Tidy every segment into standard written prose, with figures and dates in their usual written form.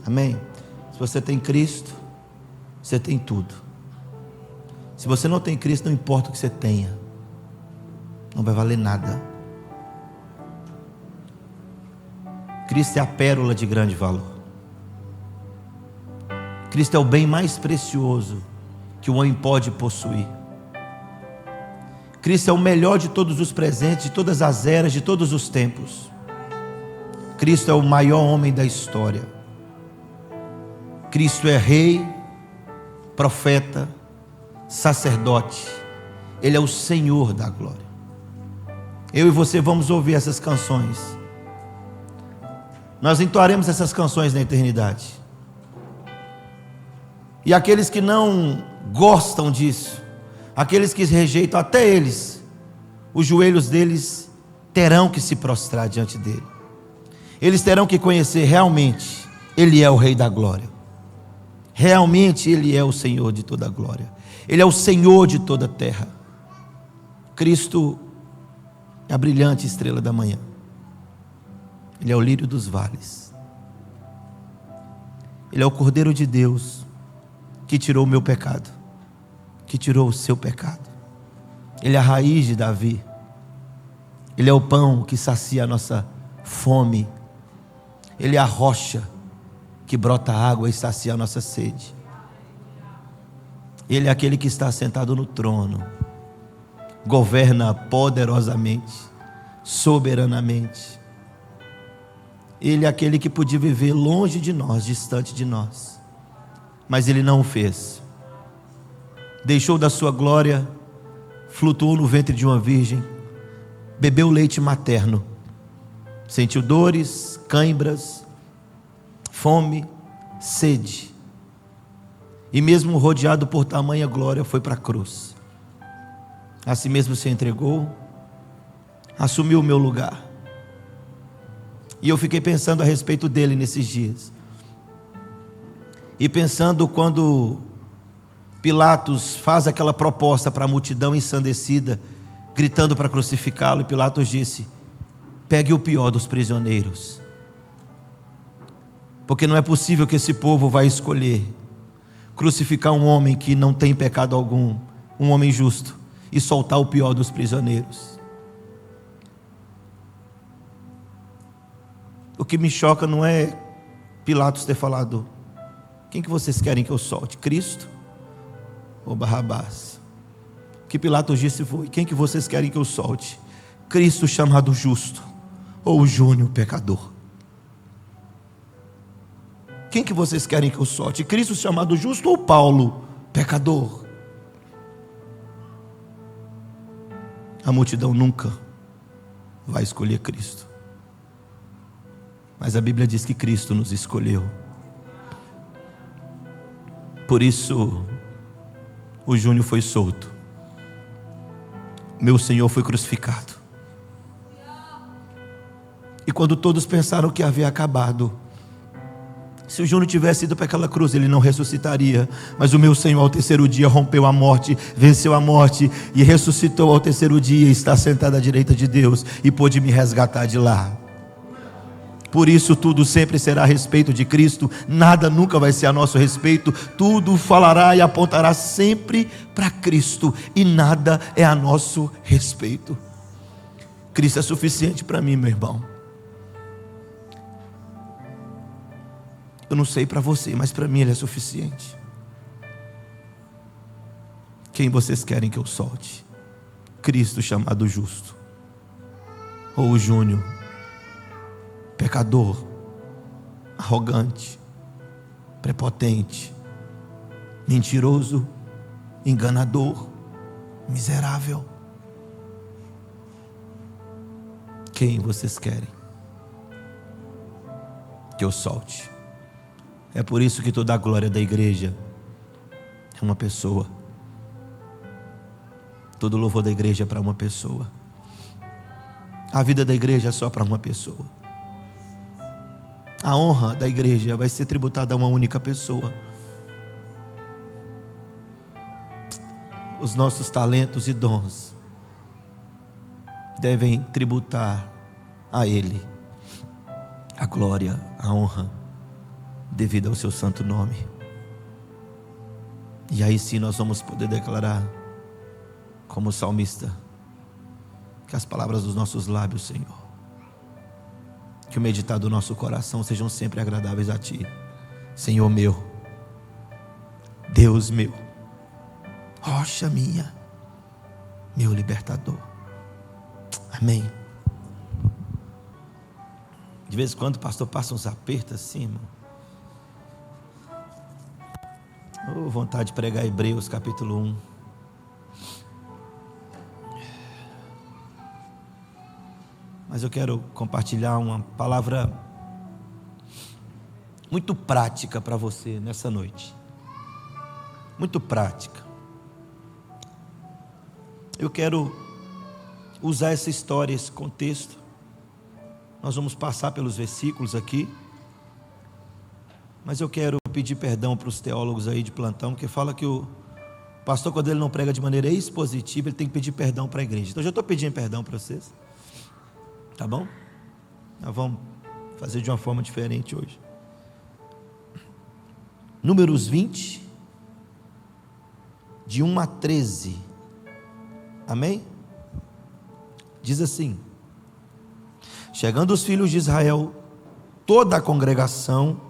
Amém? Se você tem Cristo, você tem tudo. Se você não tem Cristo, não importa o que você tenha, não vai valer nada. Cristo é a pérola de grande valor. Cristo é o bem mais precioso que o homem pode possuir. Cristo é o melhor de todos os presentes, de todas as eras, de todos os tempos. Cristo é o maior homem da história. Cristo é rei, profeta, sacerdote. Ele é o Senhor da glória. Eu e você vamos ouvir essas canções. Nós entoaremos essas canções na eternidade. E aqueles que não gostam disso, aqueles que rejeitam, até eles, os joelhos deles terão que se prostrar diante dele. Eles terão que conhecer realmente, Ele é o Rei da glória. Realmente Ele é o Senhor de toda a glória. Ele é o Senhor de toda a terra. Cristo é a brilhante estrela da manhã. Ele é o lírio dos vales. Ele é o Cordeiro de Deus que tirou o meu pecado, que tirou o seu pecado. Ele é a raiz de Davi. Ele é o pão que sacia a nossa fome. Ele é a rocha que brota água e sacia a nossa sede. Ele é aquele que está sentado no trono, governa poderosamente, soberanamente. Ele é aquele que podia viver longe de nós, distante de nós, mas Ele não o fez. Deixou da sua glória, flutuou no ventre de uma virgem, bebeu leite materno, sentiu dores, cãibras, fome, sede, e mesmo rodeado por tamanha glória, foi para a cruz. A si mesmo se entregou, assumiu o meu lugar. E eu fiquei pensando a respeito dele nesses dias. E pensando quando Pilatos faz aquela proposta para a multidão ensandecida, gritando para crucificá-lo, e Pilatos disse: pegue o pior dos prisioneiros, porque não é possível que esse povo vai escolher crucificar um homem que não tem pecado algum, um homem justo, e soltar o pior dos prisioneiros. O que me choca não é Pilatos ter falado: quem que vocês querem que eu solte, Cristo ou Barrabás? O que Pilatos disse foi: quem que vocês querem que eu solte, Cristo chamado justo ou o Júnior pecador? Quem que vocês querem que eu solte, Cristo chamado justo ou Paulo pecador? A multidão nunca vai escolher Cristo, mas a Bíblia diz que Cristo nos escolheu. Por isso o Júnior foi solto, meu Senhor foi crucificado. E quando todos pensaram que havia acabado, se o Júnior tivesse ido para aquela cruz, ele não ressuscitaria. Mas o meu Senhor ao terceiro dia rompeu a morte, venceu a morte e ressuscitou ao terceiro dia, e está sentado à direita de Deus e pôde me resgatar de lá. Por isso tudo sempre será a respeito de Cristo, nada nunca vai ser a nosso respeito. Tudo falará e apontará sempre para Cristo, e nada é a nosso respeito. Cristo é suficiente para mim, meu irmão. Eu não sei para você, mas para mim Ele é suficiente. Quem vocês querem que eu solte, Cristo chamado justo ou o Júnior pecador, arrogante, prepotente, mentiroso, enganador, miserável? Quem vocês querem que eu solte? É por isso que toda a glória da igreja é uma pessoa. Todo louvor da igreja é para uma pessoa. A vida da igreja é só para uma pessoa. A honra da igreja vai ser tributada a uma única pessoa. Os nossos talentos e dons devem tributar a Ele a glória, a honra devido ao seu santo nome. E aí sim nós vamos poder declarar, como salmista, que as palavras dos nossos lábios, Senhor, que o meditar do nosso coração sejam sempre agradáveis a Ti, Senhor meu, Deus meu, rocha minha, meu libertador. Amém. De vez em quando o pastor passa uns apertos assim, irmão. Oh, vontade de pregar Hebreus capítulo 1. Mas eu quero compartilhar uma palavra muito prática para você nessa noite. Muito prática. Eu quero usar essa história, esse contexto. Nós vamos passar pelos versículos aqui. Mas eu quero pedir perdão para os teólogos aí de plantão, porque fala que o pastor, quando ele não prega de maneira expositiva, ele tem que pedir perdão para a igreja. Então eu já estou pedindo perdão para vocês. Tá bom? Nós vamos fazer de uma forma diferente hoje. Números 20, de 1 a 13. Amém? Diz assim: chegando os filhos de Israel, toda a congregação,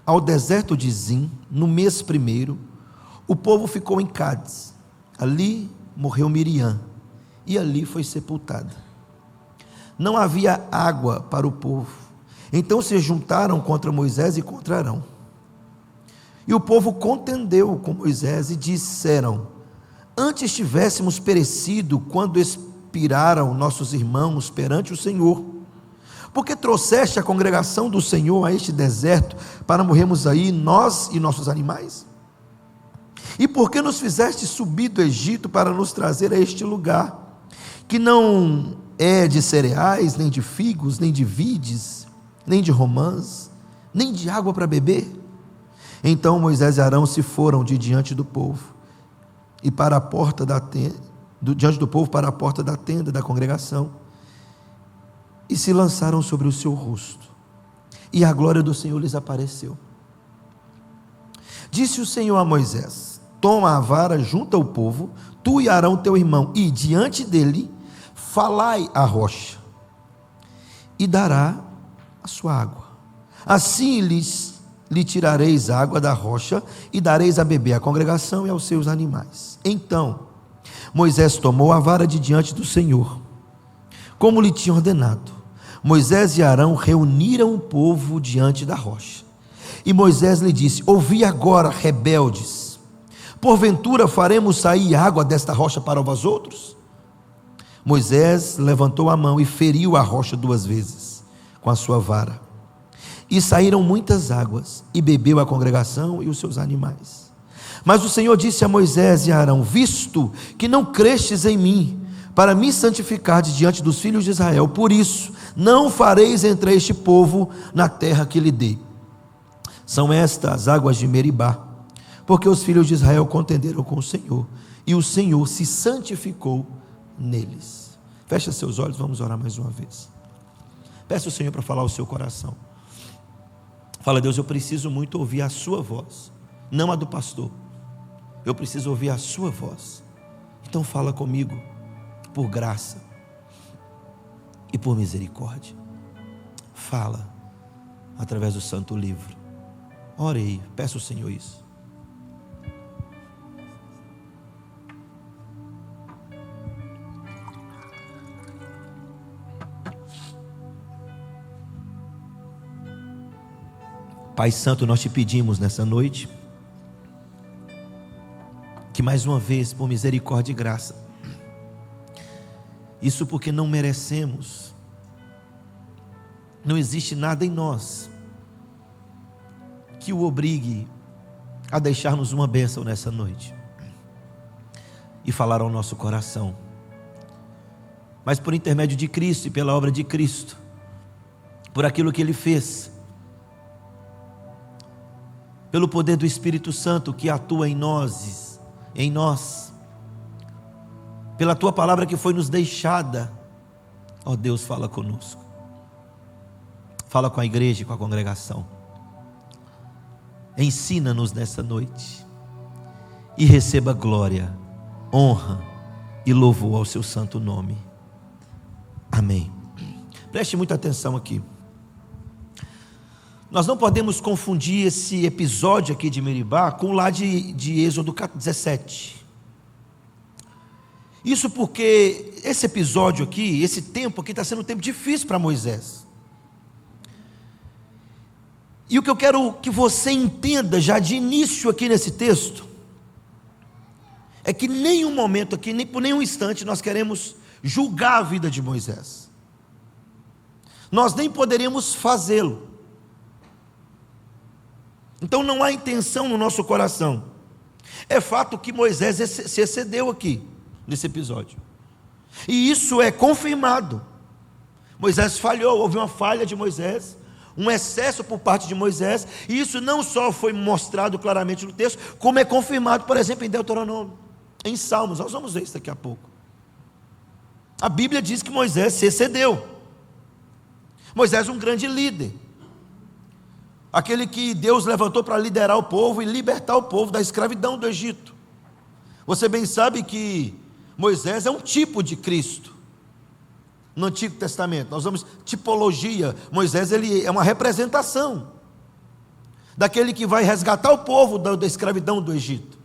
ao deserto de Zim, no mês primeiro, o povo ficou em Cádiz. Ali morreu Miriam, e ali foi sepultada. Não havia água para o povo, então se juntaram contra Moisés e contra Arão. E o povo contendeu com Moisés e disseram: antes tivéssemos perecido quando expiraram nossos irmãos perante o Senhor, porque trouxeste a congregação do Senhor a este deserto para morrermos aí, nós e nossos animais? E por que nos fizeste subir do Egito para nos trazer a este lugar, que não é de cereais, nem de figos, nem de vides, nem de romãs, nem de água para beber? Então Moisés e Arão se foram de diante do povo, e para a porta da tenda, diante do povo para a porta da tenda da congregação, e se lançaram sobre o seu rosto, e a glória do Senhor lhes apareceu. Disse o Senhor a Moisés: toma a vara junto ao povo, tu e Arão teu irmão, e diante dele falai à rocha, e dará a sua água. Assim lhe tirareis água da rocha, e dareis a beber à congregação e aos seus animais. Então Moisés tomou a vara de diante do Senhor, como lhe tinha ordenado. Moisés e Arão reuniram o povo diante da rocha. E Moisés lhe disse: ouvi agora, rebeldes, porventura faremos sair água desta rocha para vós outros? Moisés levantou a mão e feriu a rocha 2 vezes com a sua vara, e saíram muitas águas, e bebeu a congregação e os seus animais. Mas o Senhor disse a Moisés e a Arão: visto que não crestes em mim, para me santificardes diante dos filhos de Israel, por isso não fareis entrar este povo na terra que lhe dei. São estas as águas de Meribá, porque os filhos de Israel contenderam com o Senhor, e o Senhor se santificou neles. Fecha seus olhos, vamos orar mais uma vez. Peça ao Senhor para falar ao seu coração. Fala: Deus, eu preciso muito ouvir a sua voz, não a do pastor. Eu preciso ouvir a sua voz. Então fala comigo, por graça e por misericórdia. Fala através do santo livro. Orei, peça ao Senhor isso. Pai Santo, nós te pedimos nessa noite que mais uma vez, por misericórdia e graça, isso porque não merecemos, não existe nada em nós que o obrigue a deixar-nos uma bênção nessa noite e falar ao nosso coração, mas por intermédio de Cristo e pela obra de Cristo, por aquilo que Ele fez, pelo poder do Espírito Santo que atua em nós, pela Tua palavra que foi nos deixada, ó Deus, fala conosco, fala com a igreja e com a congregação, ensina-nos nessa noite, e receba glória, honra e louvor ao seu santo nome. Amém. Preste muita atenção aqui. Nós não podemos confundir esse episódio aqui de Meribá com o lá de Êxodo 17. Isso porque esse episódio aqui, esse tempo aqui está sendo um tempo difícil para Moisés. E o que eu quero que você entenda já de início aqui nesse texto, é que em nenhum momento aqui, nem por nenhum instante, nós queremos julgar a vida de Moisés. Nós nem poderíamos fazê-lo. Então não há intenção no nosso coração. É fato que Moisés se excedeu aqui, nesse episódio. E isso é confirmado. Moisés falhou, houve uma falha de Moisés, um excesso por parte de Moisés, e isso não só foi mostrado claramente no texto, como é confirmado, por exemplo, em Deuteronômio, em Salmos. Nós vamos ver isso daqui a pouco. A Bíblia diz que Moisés se excedeu. Moisés é um grande líder, aquele que Deus levantou para liderar o povo e libertar o povo da escravidão do Egito. Você bem sabe que Moisés é um tipo de Cristo no Antigo Testamento. Nós vamos, tipologia, Moisés ele é uma representação daquele que vai resgatar o povo da escravidão do Egito.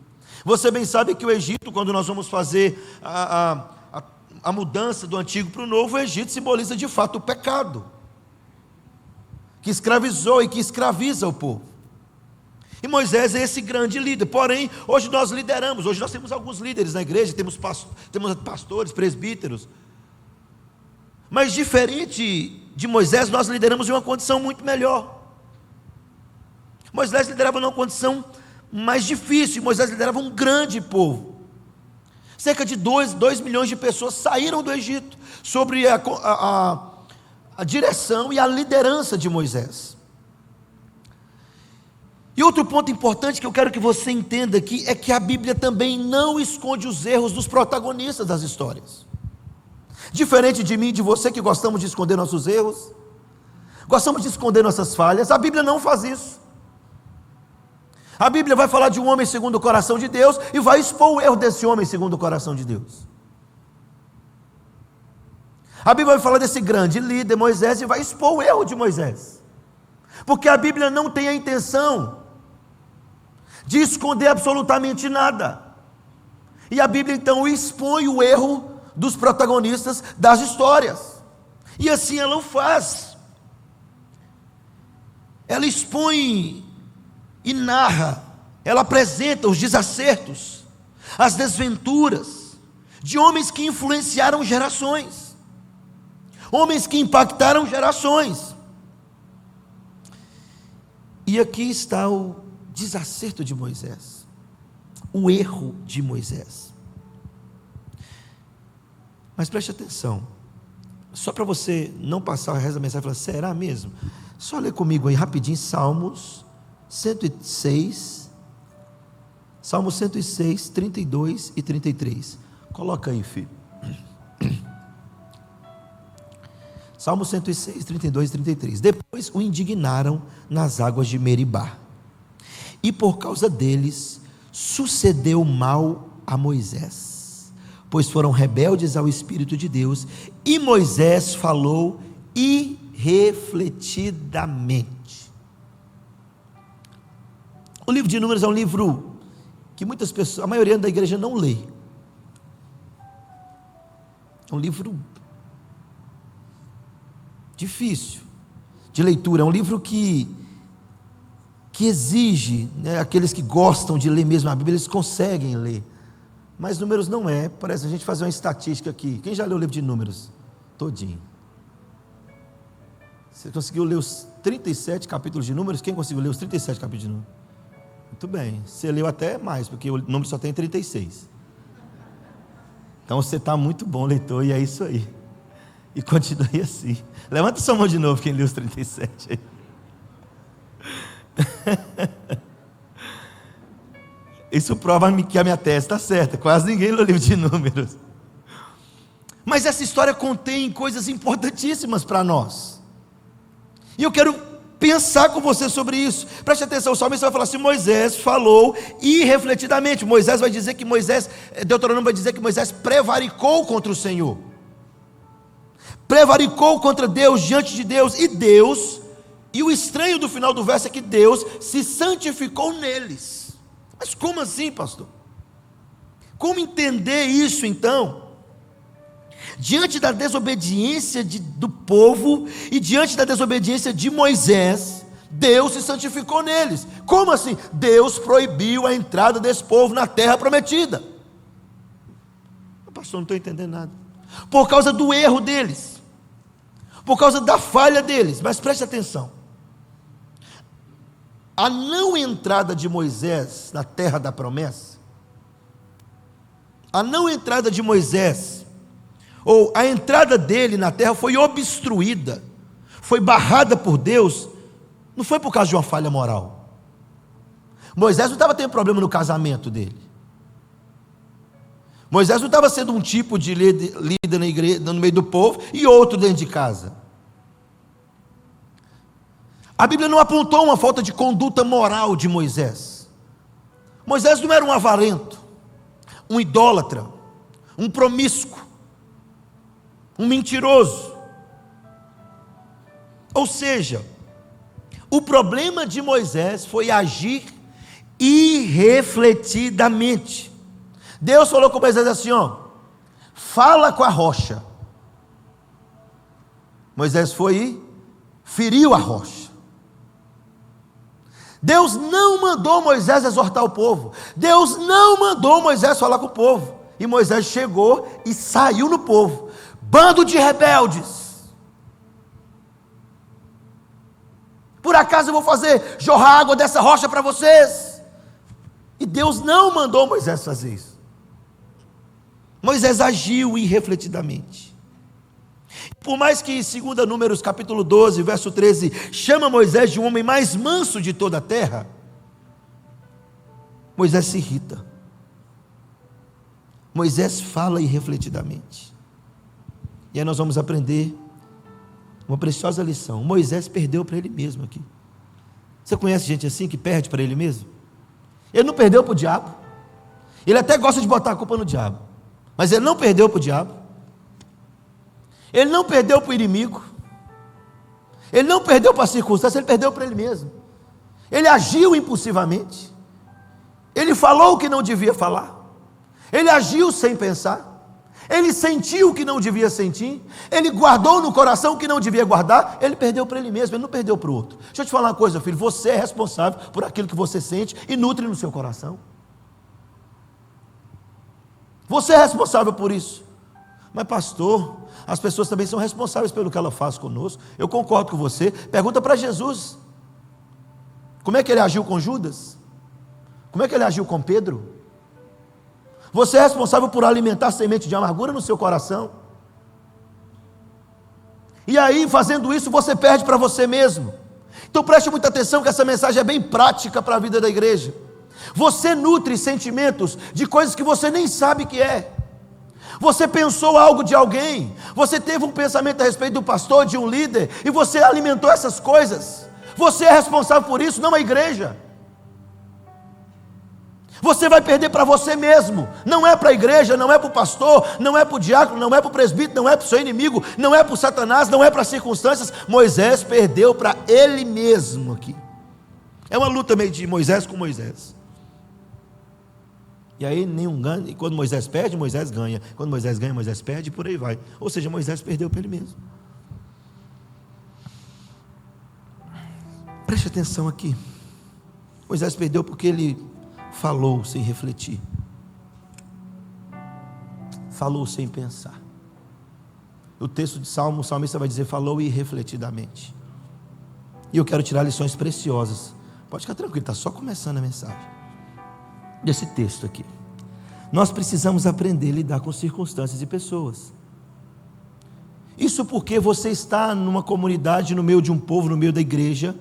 Você bem sabe que o Egito, quando nós vamos fazer a mudança do antigo para o novo, o Egito simboliza de fato o pecado, que escravizou e que escraviza o povo. E Moisés é esse grande líder. Porém, hoje nós lideramos, hoje nós temos alguns líderes na igreja, temos pastores, presbíteros. Mas diferente de Moisés, nós lideramos em uma condição muito melhor. Moisés liderava numa condição mais difícil. Moisés liderava um grande povo. Cerca de 2 milhões de pessoas saíram do Egito sobre a direção e a liderança de Moisés. E outro ponto importante que eu quero que você entenda aqui é que a Bíblia também não esconde os erros dos protagonistas das histórias. Diferente de mim e de você, que gostamos de esconder nossos erros, gostamos de esconder nossas falhas, a Bíblia não faz isso. A Bíblia vai falar de um homem segundo o coração de Deus e vai expor o erro desse homem segundo o coração de Deus. A Bíblia vai falar desse grande líder, Moisés, e vai expor o erro de Moisés. Porque a Bíblia não tem a intenção de esconder absolutamente nada. E a Bíblia então expõe o erro dos protagonistas das histórias. E assim ela o faz. Ela expõe e narra, ela apresenta os desacertos, as desventuras de homens que influenciaram gerações, homens que impactaram gerações. E aqui está o desacerto de Moisés, o erro de Moisés. Mas preste atenção, só para você não passar o resto da mensagem e falar, será mesmo? Só lê comigo aí rapidinho, Salmos 106, 32 e 33. Coloca aí, filho. Salmo 106, 32 e 33. Depois o indignaram nas águas de Meribá, e por causa deles sucedeu mal a Moisés, pois foram rebeldes ao Espírito de Deus, e Moisés falou irrefletidamente. O livro de Números é um livro que muitas pessoas, a maioria da igreja não lê. É um livro difícil de leitura, é um livro que exige, né, aqueles que gostam de ler mesmo a Bíblia, eles conseguem ler, mas Números não é. Parece a gente fazer uma estatística aqui. Quem já leu o livro de Números? Todinho. Você conseguiu ler os 37 capítulos de Números? Quem conseguiu ler os 37 capítulos de Números? Muito bem, você leu até mais, porque o número só tem 36. Então você está muito bom, leitor, e é isso aí. E continue assim. Levanta sua mão de novo, quem leu os 37 aí. Isso prova que a minha tese está certa. Quase ninguém leu o livro de Números. Mas essa história contém coisas importantíssimas para nós. E eu quero pensar com você sobre isso. Preste atenção, o salmista vai falar assim: Moisés falou irrefletidamente. Moisés vai dizer que Deuteronômio vai dizer que Moisés prevaricou contra o Senhor. Prevaricou contra Deus, diante de Deus, e o estranho do final do verso é que Deus se santificou neles. Mas como assim, pastor? Como entender isso então? Diante da desobediência do povo e diante da desobediência de Moisés, Deus se santificou neles. Como assim? Deus proibiu a entrada desse povo na terra prometida. Pastor, não estou entendendo nada. Por causa do erro deles, por causa da falha deles. Mas preste atenção: a não entrada de Moisés na terra da promessa, a não entrada de Moisés, ou a entrada dele na terra foi obstruída, foi barrada por Deus, não foi por causa de uma falha moral. Moisés não estava tendo problema no casamento dele. Moisés não estava sendo um tipo de líder na igreja, no meio do povo, e outro dentro de casa. A Bíblia não apontou uma falta de conduta moral de Moisés. Moisés não era um avarento, um idólatra, um promíscuo, um mentiroso. Ou seja, o problema de Moisés foi agir irrefletidamente. Deus falou com Moisés assim: fala com a rocha. Moisés foi e feriu a rocha. Deus não mandou Moisés exortar o povo. Deus não mandou Moisés falar com o povo. E Moisés chegou e saiu no povo: bando de rebeldes, por acaso eu vou fazer jorrar água dessa rocha para vocês? E Deus não mandou Moisés fazer isso. Moisés agiu irrefletidamente. Por mais que 2 Números capítulo 12, verso 13, chama Moisés de um homem mais manso de toda a terra, Moisés se irrita. Moisés fala irrefletidamente. E aí nós vamos aprender uma preciosa lição. Moisés perdeu para ele mesmo aqui. Você conhece gente assim que perde para ele mesmo? Ele não perdeu para o diabo. Ele até gosta de botar a culpa no diabo, mas ele não perdeu para o diabo. Ele não perdeu para o inimigo. Ele não perdeu para a circunstância. Ele perdeu para ele mesmo. Ele agiu impulsivamente. Ele falou o que não devia falar. Ele agiu sem pensar. Ele sentiu o que não devia sentir. Ele guardou no coração o que não devia guardar. Ele perdeu para ele mesmo, ele não perdeu para o outro. Deixa eu te falar uma coisa, filho: você é responsável por aquilo que você sente e nutre no seu coração. Você é responsável por isso. Mas pastor, as pessoas também são responsáveis pelo que ela faz conosco. Eu concordo com você. Pergunta para Jesus: como é que ele agiu com Judas? Como é que ele agiu com Pedro? Você é responsável por alimentar semente de amargura no seu coração. E aí, fazendo isso, você perde para você mesmo. Então preste muita atenção, que essa mensagem é bem prática para a vida da igreja. Você nutre sentimentos de coisas que você nem sabe que é. Você pensou algo de alguém, você teve um pensamento a respeito do pastor, de um líder, e você alimentou essas coisas. Você é responsável por isso, não a igreja. Você vai perder para você mesmo. Não é para a igreja, não é para o pastor, não é para o diácono, não é para o presbítero, não é para o seu inimigo, não é para o Satanás, não é para as circunstâncias. Moisés perdeu para ele mesmo aqui. É uma luta meio de Moisés com Moisés. E aí nenhum ganha. E quando Moisés perde, Moisés ganha. Quando Moisés ganha, Moisés perde, e por aí vai. Ou seja, Moisés perdeu para ele mesmo. Preste atenção aqui. Moisés perdeu porque ele falou sem refletir, falou sem pensar. O texto de Salmo, o salmista vai dizer: falou irrefletidamente. E eu quero tirar lições preciosas. Pode ficar tranquilo, está só começando a mensagem desse texto aqui. Nós precisamos aprender a lidar com circunstâncias e pessoas. Isso porque você está numa comunidade, no meio de um povo, no meio da igreja.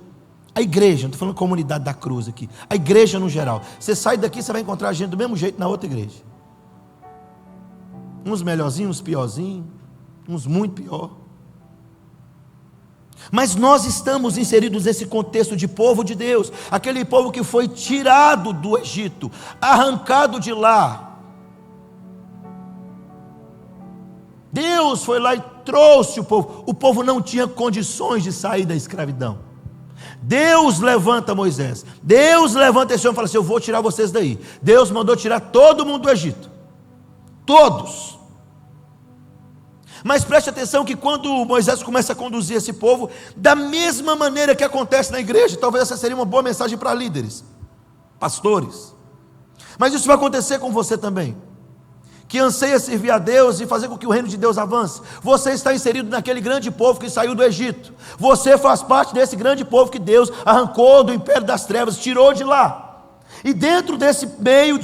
A igreja, não estou falando comunidade da cruz aqui, a igreja no geral. Você sai daqui, você vai encontrar gente do mesmo jeito na outra igreja. Uns melhorzinhos, uns piorzinhos, uns muito pior. Mas nós estamos inseridos nesse contexto de povo de Deus, aquele povo que foi tirado do Egito, arrancado de lá. Deus foi lá e trouxe o povo não tinha condições de sair da escravidão. Deus levanta Moisés, Deus levanta esse homem e fala assim: eu vou tirar vocês daí. Deus mandou tirar todo mundo do Egito, todos. Mas preste atenção que quando Moisés começa a conduzir esse povo, da mesma maneira que acontece na igreja, talvez essa seria uma boa mensagem para líderes, pastores, mas isso vai acontecer com você também, que anseia servir a Deus e fazer com que o reino de Deus avance. Você está inserido naquele grande povo que saiu do Egito, você faz parte desse grande povo que Deus arrancou do império das trevas, tirou de lá, e dentro desse meio,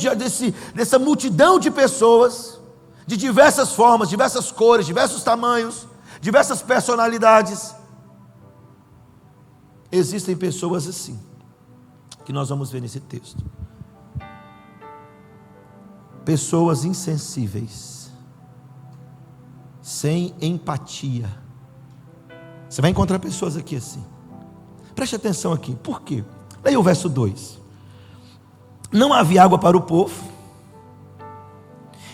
dessa multidão de pessoas, de diversas formas, diversas cores, diversos tamanhos, diversas personalidades, existem pessoas assim, que nós vamos ver nesse texto. Pessoas insensíveis, sem empatia. Você vai encontrar pessoas aqui assim. Preste atenção aqui, por quê? Leia o verso 2. Não havia água para o povo,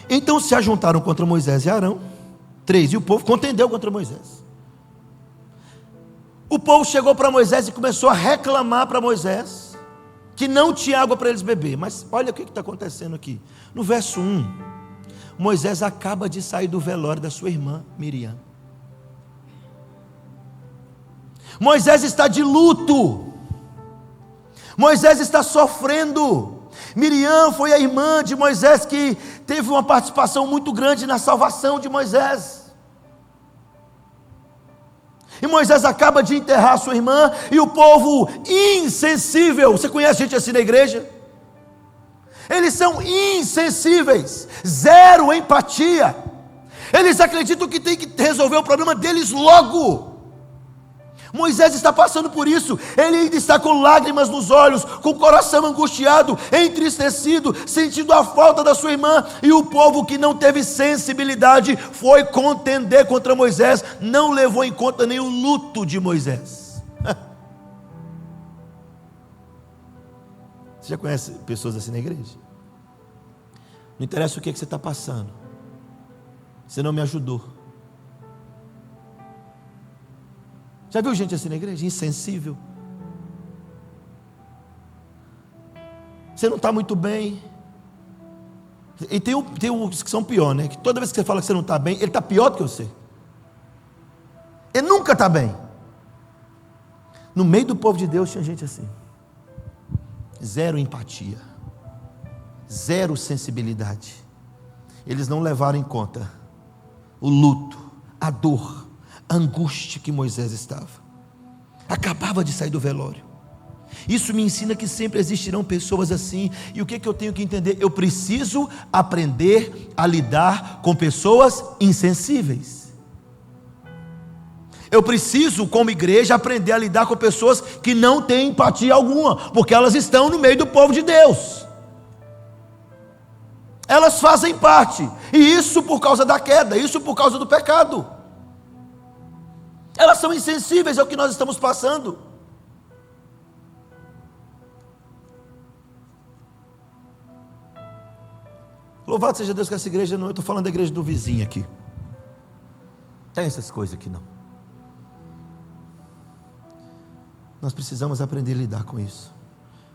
então se ajuntaram contra Moisés e Arão. 3, e o povo contendeu contra Moisés. O povo chegou para Moisés e começou a reclamar para Moisés que não tinha água para eles beber. Mas olha o que está acontecendo aqui. No verso 1, Moisés acaba de sair do velório da sua irmã Miriam. Moisés está de luto, Moisés está sofrendo. Miriam foi a irmã de Moisés que teve uma participação muito grande na salvação de Moisés. E Moisés acaba de enterrar sua irmã, e o povo insensível, você conhece gente assim na igreja? Eles são insensíveis, zero empatia. Eles acreditam que tem que resolver o problema deles logo. Moisés está passando por isso, ele ainda está com lágrimas nos olhos, com o coração angustiado, entristecido, sentindo a falta da sua irmã, e o povo que não teve sensibilidade foi contender contra Moisés, não levou em conta nem o luto de Moisés. Você já conhece pessoas assim na igreja? Não interessa o que você está passando, você não me ajudou. Já viu gente assim na igreja? Insensível. Você não está muito bem. E tem uns que são pior, né? Que toda vez que você fala que você não está bem, ele está pior do que você. Ele nunca está bem. No meio do povo de Deus tinha gente assim. Zero empatia. Zero sensibilidade. Eles não levaram em conta o luto, a dor, a angústia que Moisés estava. Acabava de sair do velório. Isso me ensina que sempre existirão pessoas assim. E o que eu tenho que entender? Eu preciso aprender a lidar com pessoas insensíveis. Eu preciso, como igreja, aprender a lidar com pessoas que não têm empatia alguma, porque elas estão no meio do povo de Deus. Elas fazem parte, e isso por causa da queda, isso por causa do pecado. Elas são insensíveis ao que nós estamos passando. Louvado seja Deus que essa igreja não, eu estou falando da igreja do vizinho aqui. Tem essas coisas aqui não. Nós precisamos aprender a lidar com isso,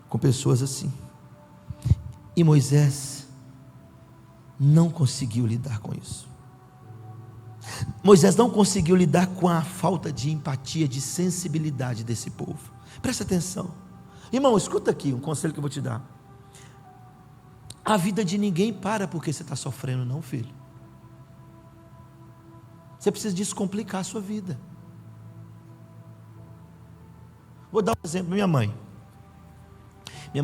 com pessoas assim. E Moisés não conseguiu lidar com isso. Moisés não conseguiu lidar com a falta de empatia, de sensibilidade desse povo. Presta atenção, irmão, escuta aqui um conselho que eu vou te dar. A vida de ninguém para porque você está sofrendo, não, filho. Você precisa descomplicar a sua vida. Vou dar um exemplo. Minha mãe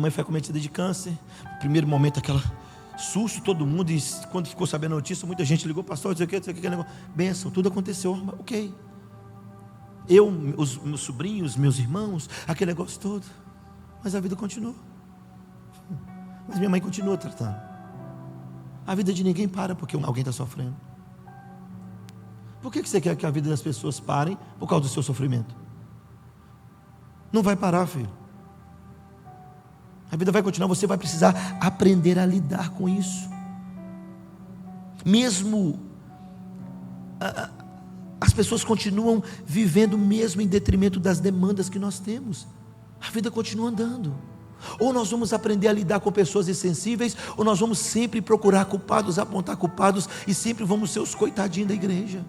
foi acometida de câncer. No primeiro momento, aquela susto, todo mundo, e quando ficou sabendo a notícia, muita gente ligou, pastor, dizer o que, aquele negócio. Bênção, tudo aconteceu, ok. Eu, os meus sobrinhos, meus irmãos, aquele negócio todo. Mas a vida continuou. Mas minha mãe continua tratando. A vida de ninguém para porque alguém está sofrendo. Por que você quer que a vida das pessoas parem por causa do seu sofrimento? Não vai parar, filho. A vida vai continuar, você vai precisar aprender a lidar com isso. Mesmo as pessoas continuam vivendo mesmo em detrimento das demandas que nós temos. A vida continua andando. Ou nós vamos aprender a lidar com pessoas insensíveis, ou nós vamos sempre procurar culpados, apontar culpados, e sempre vamos ser os coitadinhos da igreja.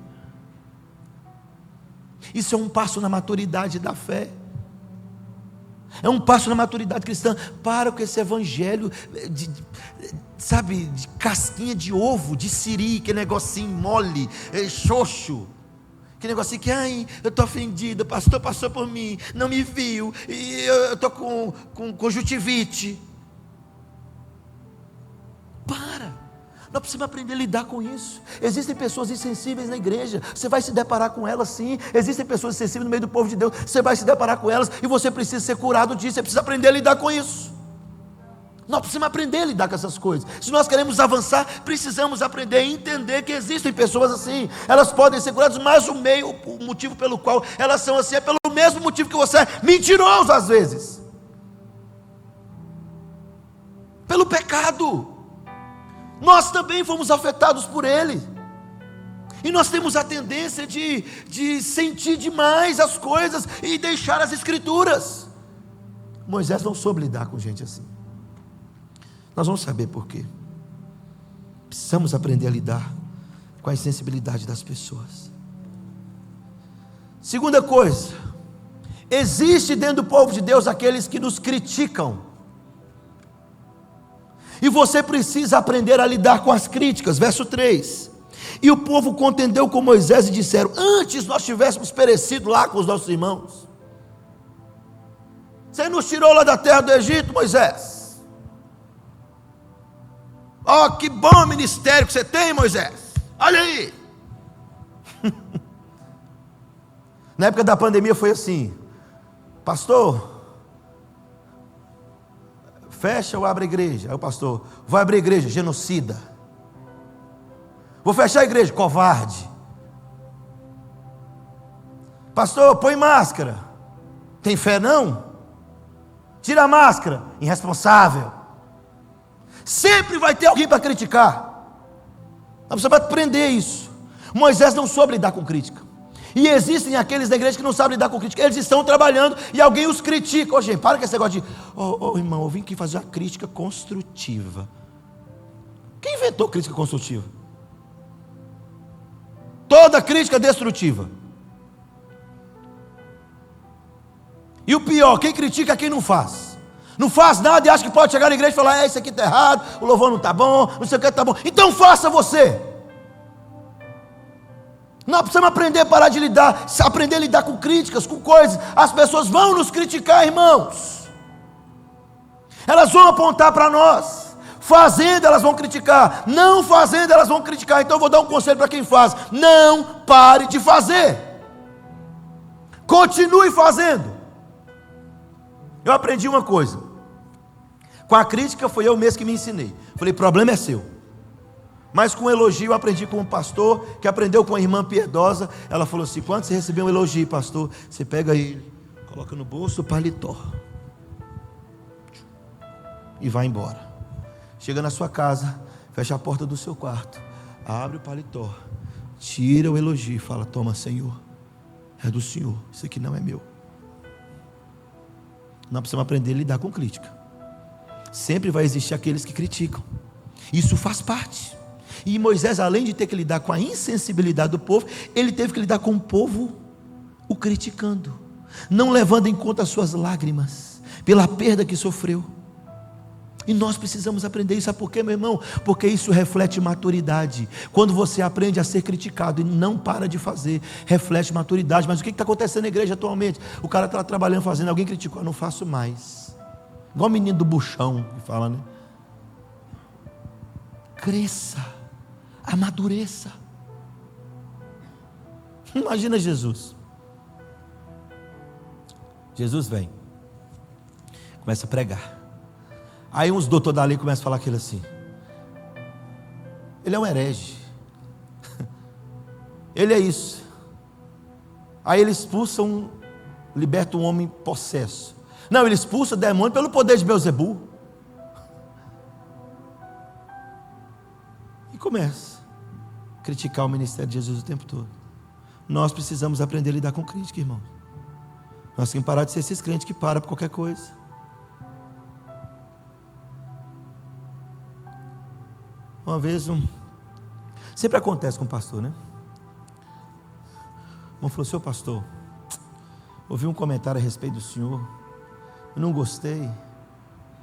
Isso é um passo na maturidade da fé. É um passo na maturidade cristã. Para com esse evangelho de casquinha de ovo, de siri, que negocinho mole, xoxo. Que negocinho que, ai, eu estou ofendida, pastor passou por mim, não me viu, e eu estou com conjuntivite. Para. Nós precisamos aprender a lidar com isso. Existem pessoas insensíveis na igreja, você vai se deparar com elas sim. Existem pessoas insensíveis no meio do povo de Deus, você vai se deparar com elas, e você precisa ser curado disso, você precisa aprender a lidar com isso. Nós precisamos aprender a lidar com essas coisas. Se nós queremos avançar, precisamos aprender a entender que existem pessoas assim. Elas podem ser curadas, mas o motivo pelo qual elas são assim é pelo mesmo motivo que você é mentiroso às vezes. Pelo pecado. Nós também fomos afetados por ele. E nós temos a tendência de sentir demais as coisas e deixar as escrituras. Moisés não soube lidar com gente assim. Nós vamos saber por quê. Precisamos aprender a lidar com a insensibilidade das pessoas. Segunda coisa, existe dentro do povo de Deus aqueles que nos criticam. E você precisa aprender a lidar com as críticas. Verso 3. E o povo contendeu com Moisés e disseram: antes nós tivéssemos perecido lá com os nossos irmãos. Você nos tirou lá da terra do Egito, Moisés. Oh, que bom ministério que você tem, Moisés. Olha aí. Na época da pandemia foi assim: pastor, fecha ou abre a igreja? Aí o pastor: vai abrir a igreja, genocida. Vou fechar a igreja, covarde. Pastor, põe máscara. Tem fé não? Tira a máscara, irresponsável. Sempre vai ter alguém para criticar. Nós precisamos aprender isso. Moisés não soube lidar com crítica. E existem aqueles da igreja que não sabem lidar com crítica. Eles estão trabalhando e alguém os critica. Ô gente, para com esse negócio de irmão, eu vim aqui fazer uma crítica construtiva. Quem inventou crítica construtiva? Toda crítica é destrutiva. E o pior, quem critica é quem não faz. Não faz nada e acha que pode chegar na igreja e falar: isso aqui está errado, o louvor não está bom, não sei o que está bom. Então faça você. Nós precisamos aprender a parar de lidar, aprender a lidar com críticas, com coisas. As pessoas vão nos criticar, irmãos. Elas vão apontar para nós. Fazendo, elas vão criticar. Não fazendo, elas vão criticar. Então eu vou dar um conselho para quem faz: não pare de fazer. Continue fazendo. Eu aprendi uma coisa. Com a crítica foi eu mesmo que me ensinei. Falei: problema é seu. Mas com elogio eu aprendi com um pastor que aprendeu com a irmã piedosa. Ela falou assim: quando você receber um elogio, pastor, você pega ele, coloca no bolso o paletó e vai embora. Chega na sua casa, fecha a porta do seu quarto, abre o paletó, tira o elogio e fala: toma, Senhor, é do Senhor, isso aqui não é meu. Nós precisamos aprender a lidar com crítica. Sempre vai existir aqueles que criticam. Isso faz parte. E Moisés, além de ter que lidar com a insensibilidade do povo, ele teve que lidar com o povo o criticando, não levando em conta as suas lágrimas pela perda que sofreu. E nós precisamos aprender isso. Sabe por quê, meu irmão? Porque isso reflete maturidade. Quando você aprende a ser criticado e não para de fazer, reflete maturidade. Mas o que está acontecendo na igreja atualmente? O cara está trabalhando, fazendo, alguém criticou: eu não faço mais. Igual o menino do buchão que fala, né? Cresça, amadureça. Imagina Jesus. Jesus vem, começa a pregar. Aí uns doutores da lei começam a falar aquilo assim: ele é um herege, ele é isso. Aí ele expulsa um liberta um homem possesso. Não, ele expulsa demônio pelo poder de Beelzebu. E começa a criticar o ministério de Jesus o tempo todo. Nós precisamos aprender a lidar com crítica, irmão. Nós temos que parar de ser esses crentes que param por qualquer coisa. Uma vez, sempre acontece com o pastor, né? Um falou: seu pastor, ouvi um comentário a respeito do senhor, eu não gostei,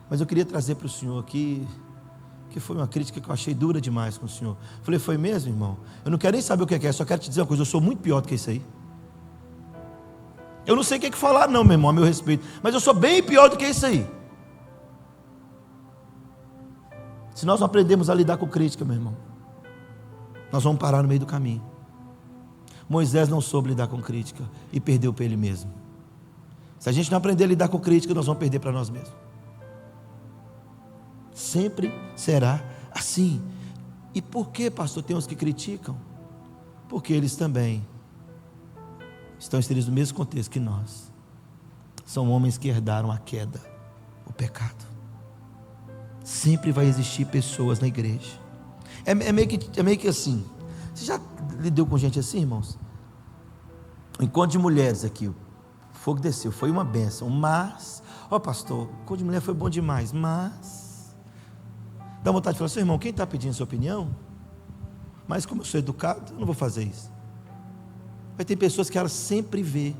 mas eu queria trazer para o senhor aqui, que foi uma crítica que eu achei dura demais com o senhor. Falei: foi mesmo, irmão? Eu não quero nem saber o que é, só quero te dizer uma coisa: eu sou muito pior do que isso aí. Eu não sei o que falar não, meu irmão, a meu respeito, mas eu sou bem pior do que isso aí. Se nós não aprendemos a lidar com crítica, meu irmão, nós vamos parar no meio do caminho. Moisés não soube lidar com crítica e perdeu para ele mesmo. Se a gente não aprender a lidar com crítica, nós vamos perder para nós mesmos. Sempre será assim. E por que, pastor, tem uns que criticam? Porque eles também estão inseridos no mesmo contexto que nós. São homens que herdaram a queda, o pecado. Sempre vai existir pessoas na igreja. É meio que assim. Você já lidou com gente assim, irmãos? O encontro de mulheres aqui, o fogo desceu, foi uma bênção. Mas, pastor, o encontro de mulher foi bom demais, mas dá vontade de falar: seu irmão, quem está pedindo sua opinião? Mas como eu sou educado, eu não vou fazer isso. Vai ter pessoas que elas sempre vê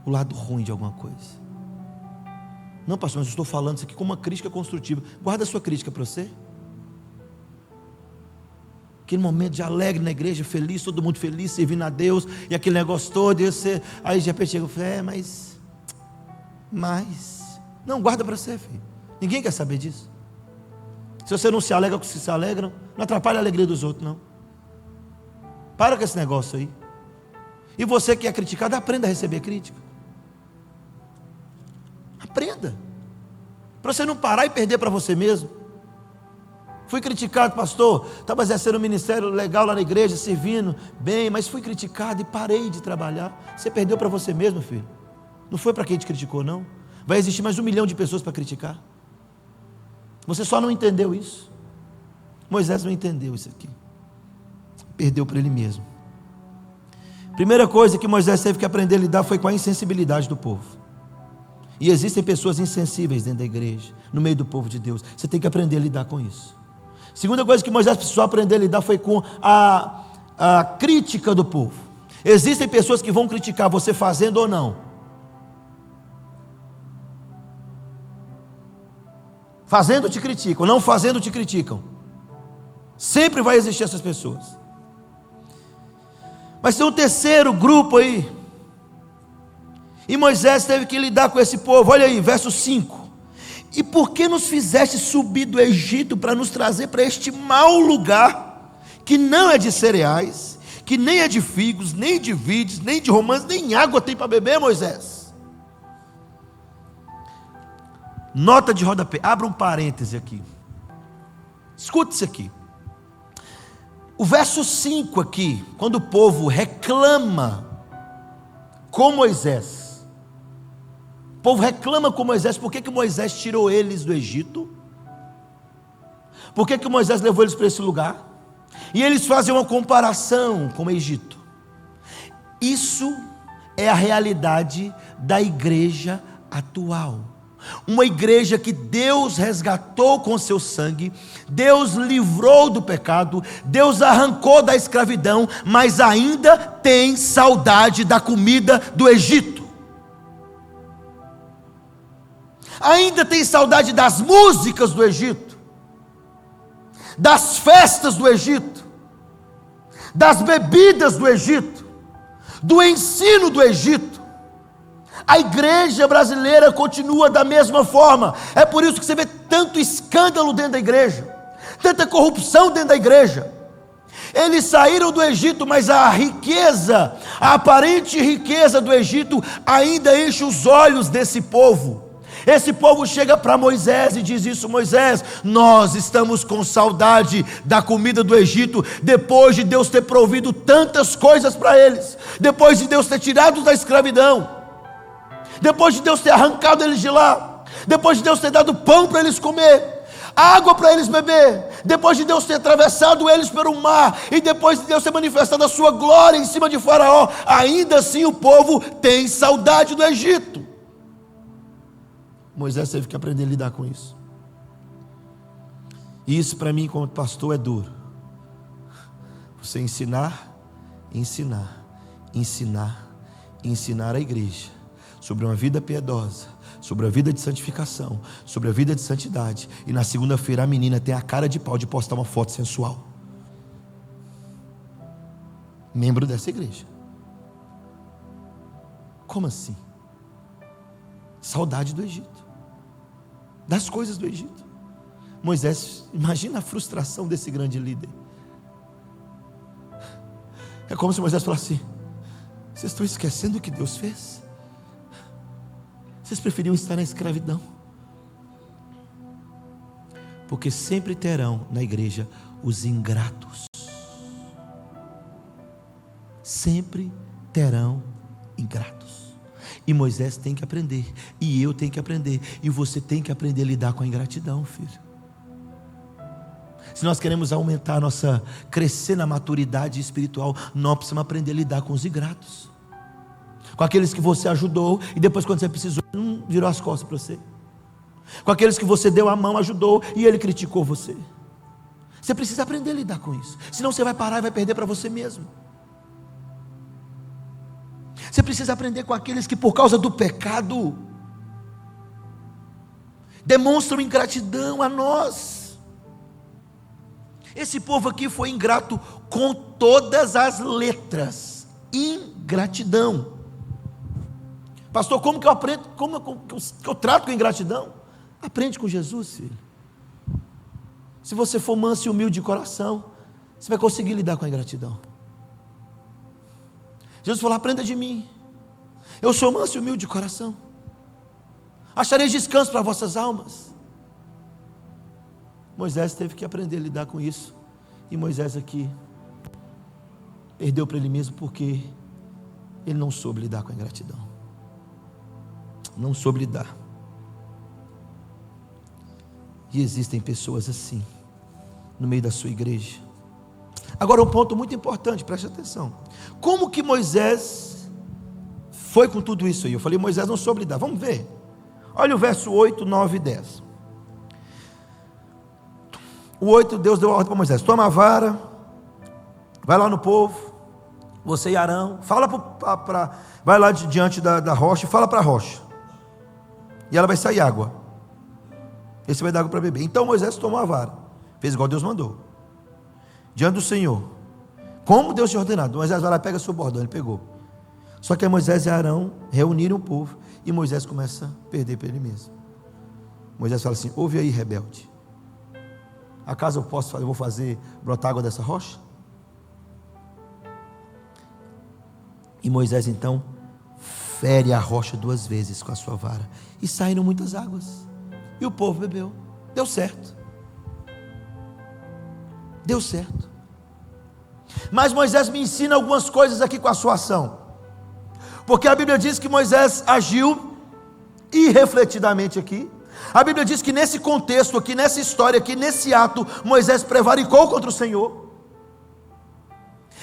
o lado ruim de alguma coisa. Não, pastor, mas eu estou falando isso aqui como uma crítica construtiva. Guarda a sua crítica para você. Aquele momento de alegre na igreja, feliz, todo mundo feliz, servindo a Deus, e aquele negócio todo, e você, aí de repente chega e fala: mas, não, guarda para você, filho. Ninguém quer saber disso. Se você não se alegra com os que se alegram, não atrapalha a alegria dos outros, não. Para com esse negócio aí. E você que é criticado, aprenda a receber crítica. Aprenda, para você não parar e perder para você mesmo. Fui criticado, pastor, estava exercendo um ministério legal lá na igreja, servindo bem, mas fui criticado e parei de trabalhar. Você perdeu para você mesmo, filho. Não foi para quem te criticou, não. Vai existir mais 1 milhão de pessoas para criticar. Você só não entendeu isso. Moisés não entendeu isso aqui. Perdeu para ele mesmo. Primeira coisa que Moisés teve que aprender a lidar foi com a insensibilidade do povo. E existem pessoas insensíveis dentro da igreja, no meio do povo de Deus. Você tem que aprender a lidar com isso. Segunda coisa que Moisés precisou aprender a lidar foi com a crítica do povo. Existem pessoas que vão criticar você fazendo ou não. Fazendo te criticam, não fazendo te criticam. Sempre vai existir essas pessoas. Mas tem um terceiro grupo aí. E Moisés teve que lidar com esse povo. Olha aí, verso 5. E por que nos fizeste subir do Egito para nos trazer para este mau lugar, que não é de cereais, que nem é de figos, nem de vides, nem de romãs, nem água tem para beber, Moisés? Nota de rodapé, abra um parêntese aqui. Escute isso aqui. O verso 5 aqui, quando o povo reclama com Moisés, o povo reclama com Moisés: por que Moisés tirou eles do Egito? Por que Moisés levou eles para esse lugar? E eles fazem uma comparação com o Egito. Isso é a realidade da igreja atual. Uma igreja que Deus resgatou com seu sangue, Deus livrou do pecado, Deus arrancou da escravidão, mas ainda tem saudade da comida do Egito. Ainda tem saudade das músicas do Egito, das festas do Egito, das bebidas do Egito, do ensino do Egito. A igreja brasileira continua da mesma forma. É por isso que você vê tanto escândalo dentro da igreja, tanta corrupção dentro da igreja. Eles saíram do Egito, mas a riqueza, a aparente riqueza do Egito ainda enche os olhos desse povo. Esse povo chega para Moisés e diz isso: Moisés, nós estamos com saudade da comida do Egito, depois de Deus ter provido tantas coisas para eles, depois de Deus ter tirado da escravidão. depois de Deus ter arrancado eles de lá, depois de Deus ter dado pão para eles comer, água para eles beber, depois de Deus ter atravessado eles pelo mar, e depois de Deus ter manifestado a sua glória em cima de Faraó, ainda assim o povo tem saudade do Egito. Moisés teve que aprender a lidar com isso. E isso para mim como pastor é duro. Você ensinar a igreja sobre uma vida piedosa, sobre a vida de santificação, sobre a vida de santidade, e na segunda-feira a menina tem a cara de pau de postar uma foto sensual. Membro dessa igreja. Como assim? Saudade do Egito, das coisas do Egito. Moisés, imagina a frustração desse grande líder. É como se Moisés falasse assim: vocês estão esquecendo o que Deus fez? Vocês preferiam estar na escravidão? Porque sempre terão na igreja os ingratos. Sempre terão ingratos. E Moisés tem que aprender, e eu tenho que aprender, e você tem que aprender a lidar com a ingratidão, filho. Se nós queremos aumentar crescer na maturidade espiritual, nós precisamos aprender a lidar com os ingratos, com aqueles que você ajudou e depois quando você precisou, não virou as costas para você, com aqueles que você deu a mão, ajudou e ele criticou você. Você precisa aprender a lidar com isso, senão você vai parar e vai perder para você mesmo. Você precisa aprender com aqueles que por causa do pecado demonstram ingratidão a nós. Esse povo aqui foi ingrato com todas as letras. Ingratidão. Pastor, como que eu aprendo? Como que eu trato com ingratidão? Aprende com Jesus, filho. Se você for manso e humilde de coração, você vai conseguir lidar com a ingratidão. Jesus falou: aprenda de mim, eu sou manso e humilde de coração, achareis descanso para vossas almas. Moisés teve que aprender a lidar com isso, e Moisés aqui perdeu para ele mesmo, porque ele não soube lidar com a ingratidão, não soube lidar. E existem pessoas assim no meio da sua igreja. Agora um ponto muito importante, preste atenção. Como que Moisés foi com tudo isso aí? Eu falei, Moisés não soube lidar. Vamos ver. Olha o verso 8, 9 e 10. O 8, Deus deu a ordem para Moisés: toma a vara, vai lá no povo, você e Arão, fala vai lá diante da rocha e fala para a rocha, e ela vai sair água, esse vai dar água para beber. Então Moisés tomou a vara, fez igual Deus mandou, diante do Senhor, como Deus tinha ordenado. Moisés vai lá, pega seu bordão, ele pegou. Só que Moisés e Arão reuniram o povo, e Moisés começa a perder para ele mesmo. Moisés fala assim: ouve aí, rebelde, acaso eu vou fazer brotar água dessa rocha? E Moisés então fere a rocha 2 vezes com a sua vara, e saíram muitas águas, e o povo bebeu. Deu certo. Deu certo. Mas Moisés me ensina algumas coisas aqui com a sua ação, porque a Bíblia diz que Moisés agiu irrefletidamente aqui. A Bíblia diz que nesse contexto aqui, nessa história aqui, nesse ato, Moisés prevaricou contra o Senhor.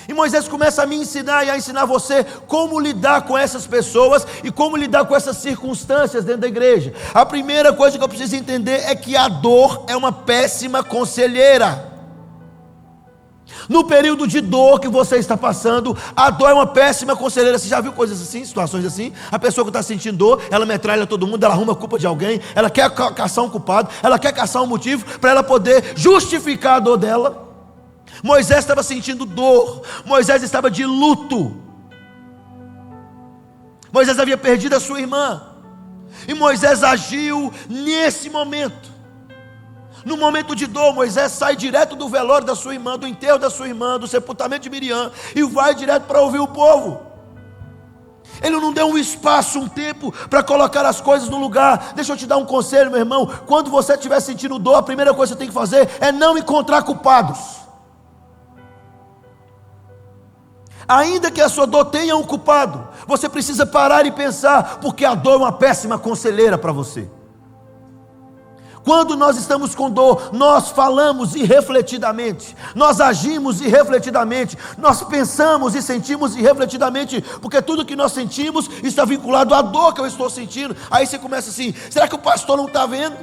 E Moisés começa a me ensinar e a ensinar você como lidar com essas pessoas e como lidar com essas circunstâncias dentro da igreja. A primeira coisa que eu preciso entender é que a dor é uma péssima conselheira. No período de dor que você está passando, a dor é uma péssima conselheira. Você já viu coisas assim, situações assim? A pessoa que está sentindo dor, ela metralha todo mundo, ela arruma a culpa de alguém, ela quer caçar um culpado, ela quer caçar um motivo para ela poder justificar a dor dela. Moisés estava sentindo dor, Moisés estava de luto, Moisés havia perdido a sua irmã, e Moisés agiu nesse momento. No momento de dor, Moisés sai direto do velório da sua irmã, do enterro da sua irmã, do sepultamento de Miriam, e vai direto para ouvir o povo. Ele não deu um espaço, um tempo para colocar as coisas no lugar. Deixa eu te dar um conselho, meu irmão: quando você estiver sentindo dor, a primeira coisa que você tem que fazer é não encontrar culpados. Ainda que a sua dor tenha um culpado, você precisa parar e pensar, porque a dor é uma péssima conselheira para você. Quando nós estamos com dor, nós falamos irrefletidamente, nós agimos irrefletidamente, nós pensamos e sentimos irrefletidamente, porque tudo que nós sentimos está vinculado à dor que eu estou sentindo. Aí você começa assim: será que o pastor não está vendo?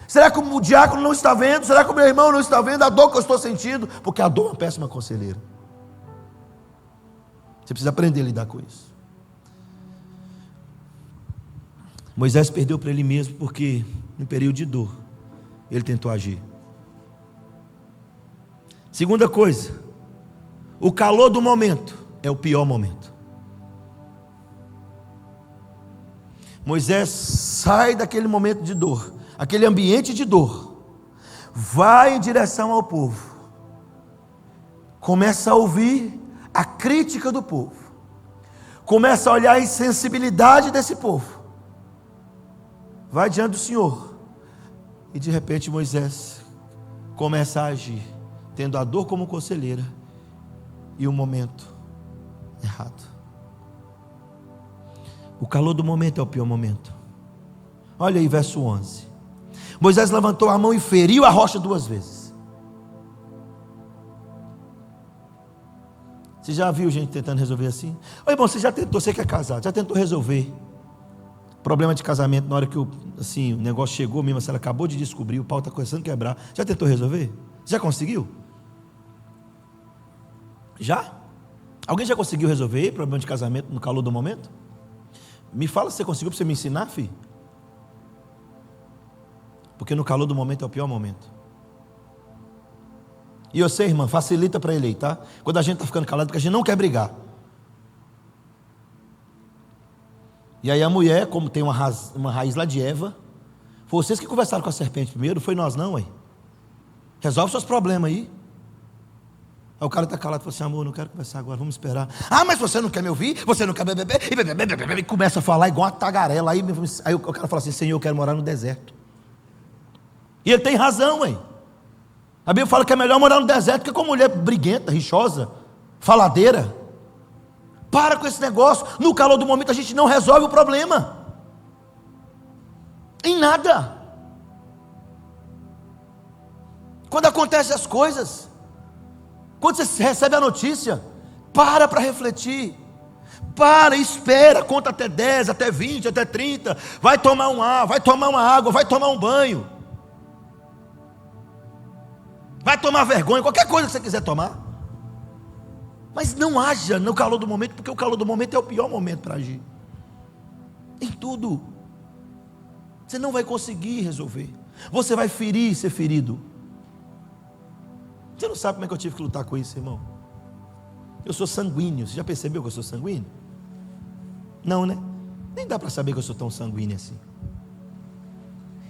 Será que o diácono não está vendo? Será que o meu irmão não está vendo a dor que eu estou sentindo? Porque a dor é uma péssima conselheira. Você precisa aprender a lidar com isso. Moisés perdeu para ele mesmo porque, no período de dor, ele tentou agir. Segunda coisa, o calor do momento é o pior momento. Moisés sai daquele momento de dor, aquele ambiente de dor, vai em direção ao povo, começa a ouvir a crítica do povo, começa a olhar a insensibilidade desse povo, vai diante do Senhor, e de repente Moisés começa a agir, tendo a dor como conselheira e o momento errado. O calor do momento é o pior momento. Olha aí verso 11. Moisés levantou a mão e feriu a rocha 2 vezes. Você já viu gente tentando resolver assim? Ô irmão, você já tentou, você que é casado, já tentou resolver problema de casamento na hora que o negócio chegou mesmo, você acabou de descobrir, o pau está começando a quebrar, já tentou resolver? Já conseguiu? Já? Alguém já conseguiu resolver problema de casamento no calor do momento? Me fala se você conseguiu, para você me ensinar, filho. Porque no calor do momento é o pior momento. E eu sei, irmã, facilita para ele aí, tá? Quando a gente está ficando calado, porque a gente não quer brigar. E aí a mulher, como tem uma raiz lá de Eva, foi vocês que conversaram com a serpente primeiro, foi nós não, ué. Resolve seus problemas aí. Aí o cara está calado e fala assim: amor, não quero conversar agora, vamos esperar. Ah, mas você não quer me ouvir? Você não quer beber? E começa a falar igual uma tagarela. Aí o cara fala assim: Senhor, eu quero morar no deserto. E ele tem razão, ué. A Bíblia fala que é melhor morar no deserto que com mulher briguenta, rixosa, faladeira. Para com esse negócio. No calor do momento a gente não resolve o problema. Em nada. Quando acontecem as coisas, quando você recebe a notícia, para refletir. Para, espera, conta até 10, até 20, até 30. Vai tomar um ar, vai tomar uma água, vai tomar um banho. Vai tomar vergonha, qualquer coisa que você quiser tomar. Mas não haja no calor do momento, porque o calor do momento é o pior momento para agir. Em tudo. Você não vai conseguir resolver. Você vai ferir e ser ferido. Você não sabe como é que eu tive que lutar com isso, irmão? Eu sou sanguíneo. Você já percebeu que eu sou sanguíneo? Não, né? Nem dá para saber que eu sou tão sanguíneo assim.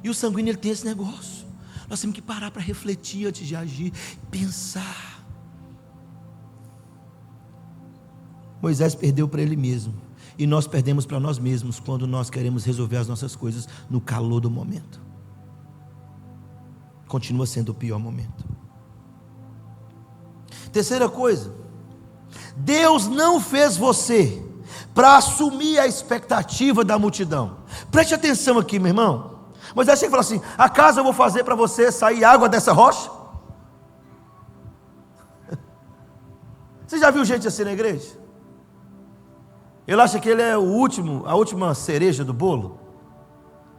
E o sanguíneo, ele tem esse negócio. Nós temos que parar para refletir antes de agir, pensar. Moisés perdeu para ele mesmo, e nós perdemos para nós mesmos quando nós queremos resolver as nossas coisas no calor do momento. Continua sendo o pior momento. Terceira coisa, Deus não fez você para assumir a expectativa da multidão. Preste atenção aqui, meu irmão. Moisés chega e fala assim: acaso eu vou fazer para você sair água dessa rocha? Você já viu gente assim na igreja? Ele acha que ele é a última cereja do bolo,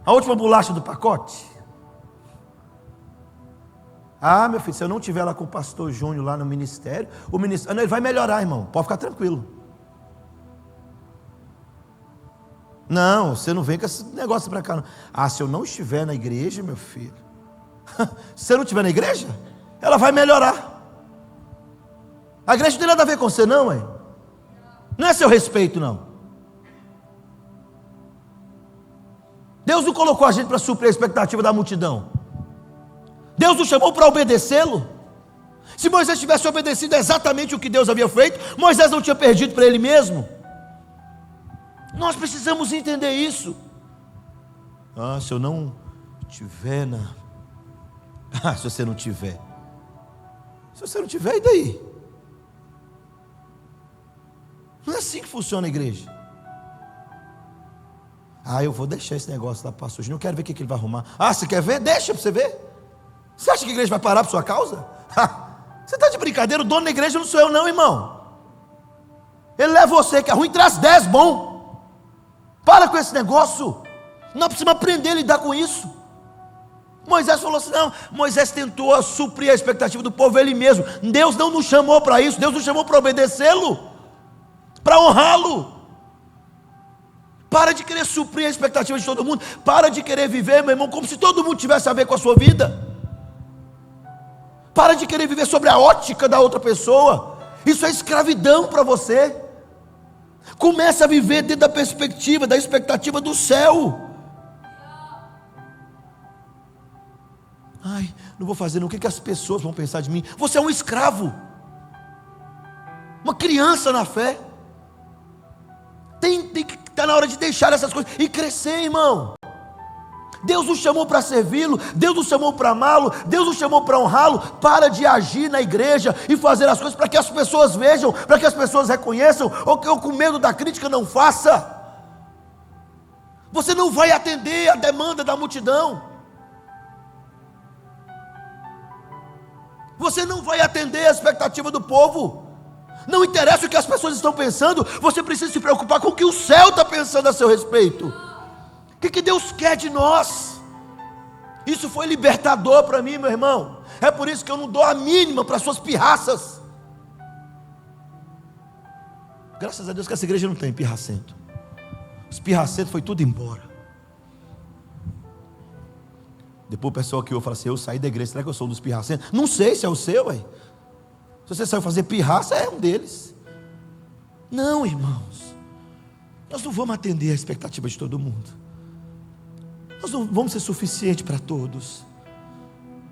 a última bolacha do pacote. Ah, meu filho, se eu não estiver lá com o pastor Júnior lá no ministério, ele vai melhorar, irmão, pode ficar tranquilo. Não, você não vem com esse negócio para cá não. Ah, se eu não estiver na igreja, meu filho, se você não estiver na igreja, ela vai melhorar. A igreja não tem nada a ver com você não, ué. Não é seu respeito não. Deus não colocou a gente para suprir a expectativa da multidão. Deus nos chamou para obedecê-lo. Se Moisés tivesse obedecido exatamente o que Deus havia feito, Moisés não tinha perdido para ele mesmo. Nós precisamos entender isso. Ah, se eu não tiver na... Ah, se você não tiver. Se você não tiver, e daí? Não é assim que funciona a igreja. Eu vou deixar esse negócio lá para o pastor Júnior, eu quero ver o que ele vai arrumar. Você quer ver? Deixa para você ver. Você acha que a igreja vai parar por sua causa? Você está de brincadeira? O dono da igreja não sou eu não, irmão. Ele é você que é ruim, traz 10 bom. Para com esse negócio. Nós precisamos aprender a lidar com isso. Moisés falou assim, não, Moisés tentou suprir a expectativa do povo ele mesmo. Deus não nos chamou para isso, Deus nos chamou para obedecê-lo, para honrá-lo. Para de querer suprir a expectativa de todo mundo. Para de querer viver, meu irmão, como se todo mundo tivesse a ver com a sua vida. Para de querer viver sobre a ótica da outra pessoa. Isso é escravidão para você. Comece a viver dentro da perspectiva, da expectativa do céu. Não vou fazer, não. O que as pessoas vão pensar de mim? Você é um escravo, uma criança na fé. Tem que estar na hora de deixar essas coisas e crescer, irmão. Deus nos chamou para servi-lo, Deus nos chamou para amá-lo, Deus nos chamou para honrá-lo. Para de agir na igreja e fazer as coisas para que as pessoas vejam, para que as pessoas reconheçam, ou que eu com medo da crítica não faça. Você não vai atender a demanda da multidão. Você não vai atender a expectativa do povo. Não interessa o que as pessoas estão pensando, você precisa se preocupar com o que o céu está pensando a seu respeito. O que Deus quer de nós? Isso foi libertador para mim, meu irmão. É por isso que eu não dou a mínima para as suas pirraças. Graças a Deus que essa igreja não tem pirracento. Os pirracentos foi tudo embora. Depois o pessoal que eu fala assim, eu saí da igreja, será que eu sou um dos pirracentos? Não sei se é o seu, Se você saiu fazer pirraça, é um deles. Não, irmãos, nós não vamos atender a expectativa de todo mundo. Nós não vamos ser suficientes para todos.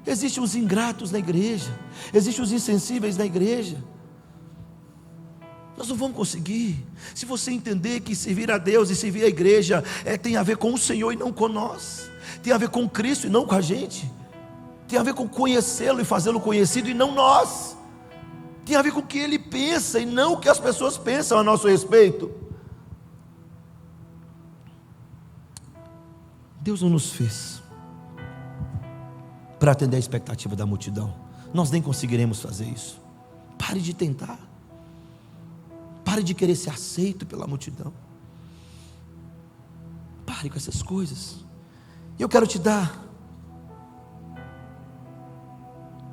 Existem os ingratos na igreja, existem os insensíveis na igreja. Nós não vamos conseguir. Se você entender que servir a Deus e servir a igreja tem a ver com o Senhor e não com nós, tem a ver com Cristo e não com a gente, tem a ver com conhecê-lo e fazê-lo conhecido e não nós, tem a ver com o que ele pensa e não o que as pessoas pensam a nosso respeito. Deus não nos fez para atender a expectativa da multidão. Nós nem conseguiremos fazer isso. Pare de tentar. Pare de querer ser aceito pela multidão. Pare com essas coisas. Eu quero te dar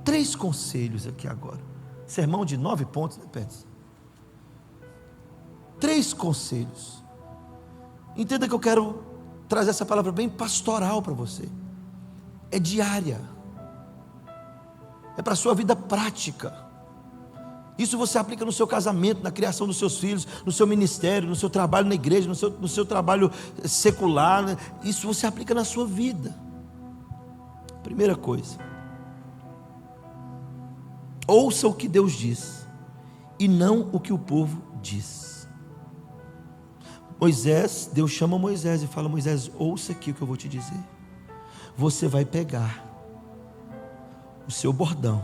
3 conselhos aqui agora. Sermão de 9 pontos, né, Pérez? 3 conselhos. Entenda que eu quero trazer essa palavra bem pastoral para você. É diária. É para a sua vida prática. Isso você aplica no seu casamento, na criação dos seus filhos, no seu ministério, no seu trabalho na igreja, no seu trabalho secular, né? Isso você aplica na sua vida. Primeira coisa, ouça o que Deus diz e não o que o povo diz. Deus chama Moisés e fala: Moisés, ouça aqui o que eu vou te dizer. Você vai pegar o seu bordão,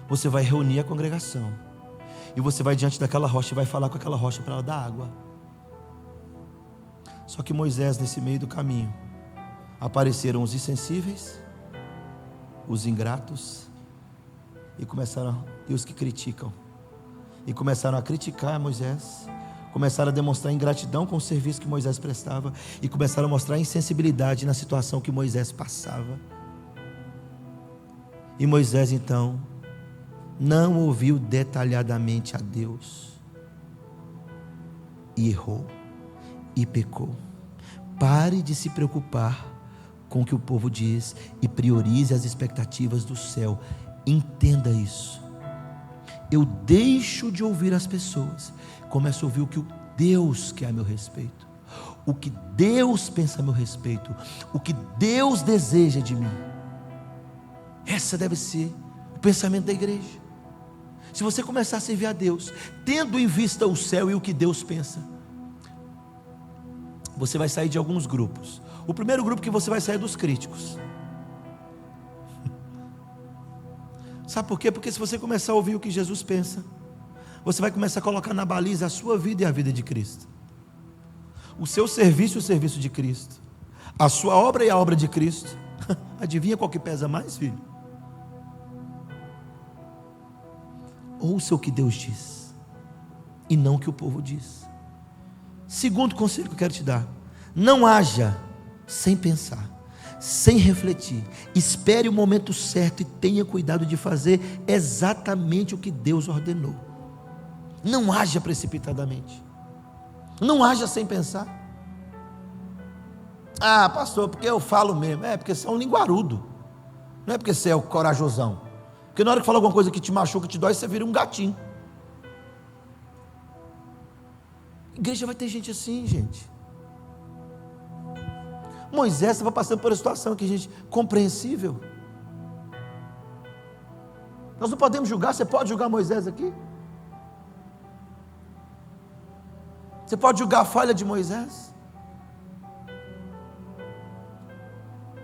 você vai reunir a congregação e você vai diante daquela rocha e vai falar com aquela rocha para ela dar água. Só que Moisés, nesse meio do caminho, apareceram os insensíveis, os ingratos e os que criticam, e começaram a criticar Moisés, começaram a demonstrar ingratidão com o serviço que Moisés prestava, e começaram a mostrar insensibilidade na situação que Moisés passava. E Moisés então não ouviu detalhadamente a Deus, e errou, e pecou. Pare de se preocupar com o que o povo diz, e priorize as expectativas do céu. Entenda isso. Eu deixo de ouvir as pessoas, começo a ouvir o que Deus quer a meu respeito, o que Deus pensa a meu respeito, o que Deus deseja de mim. Essa deve ser o pensamento da igreja. Se você começar a servir a Deus, tendo em vista o céu e o que Deus pensa, você vai sair de alguns grupos. O primeiro grupo que você vai sair é dos críticos. Sabe por quê? Porque se você começar a ouvir o que Jesus pensa, você vai começar a colocar na baliza a sua vida e a vida de Cristo. O seu serviço e o serviço de Cristo. A sua obra e a obra de Cristo. Adivinha qual que pesa mais, filho? Ouça o que Deus diz e não o que o povo diz. Segundo conselho que eu quero te dar: não haja sem pensar, sem refletir. Espere o momento certo e tenha cuidado de fazer exatamente o que Deus ordenou. Não haja precipitadamente. Não haja sem pensar. Ah, pastor, porque eu falo mesmo. É porque você é um linguarudo. Não é porque você é o corajosão. Porque na hora que fala alguma coisa que te machuca, que te dói, você vira um gatinho. Igreja vai ter gente assim, gente. Moisés estava passando por uma situação aqui, gente, compreensível. Nós não podemos julgar. Você pode julgar Moisés aqui? Você pode julgar a falha de Moisés?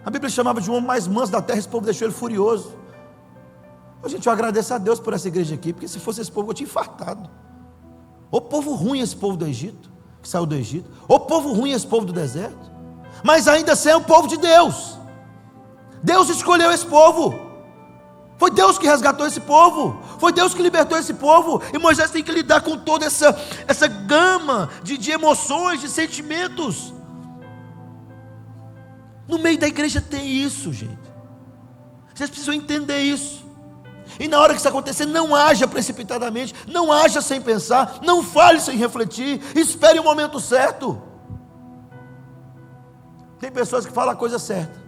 A Bíblia chamava de um homem mais manso da terra. Esse povo deixou ele furioso. Gente, eu agradeço a Deus por essa igreja aqui, porque se fosse esse povo eu tinha infartado. Ô povo ruim esse povo do Egito, que saiu do Egito. Ô povo ruim esse povo do deserto. Mas ainda assim é o povo de Deus. Deus escolheu esse povo. Foi Deus que resgatou esse povo. Foi Deus que libertou esse povo. E Moisés tem que lidar com toda essa gama de emoções, de sentimentos. No meio da igreja tem isso, gente. Vocês precisam entender isso. E na hora que isso acontecer, não haja precipitadamente, não haja sem pensar, não fale sem refletir, espere o momento certo. Tem pessoas que falam a coisa certa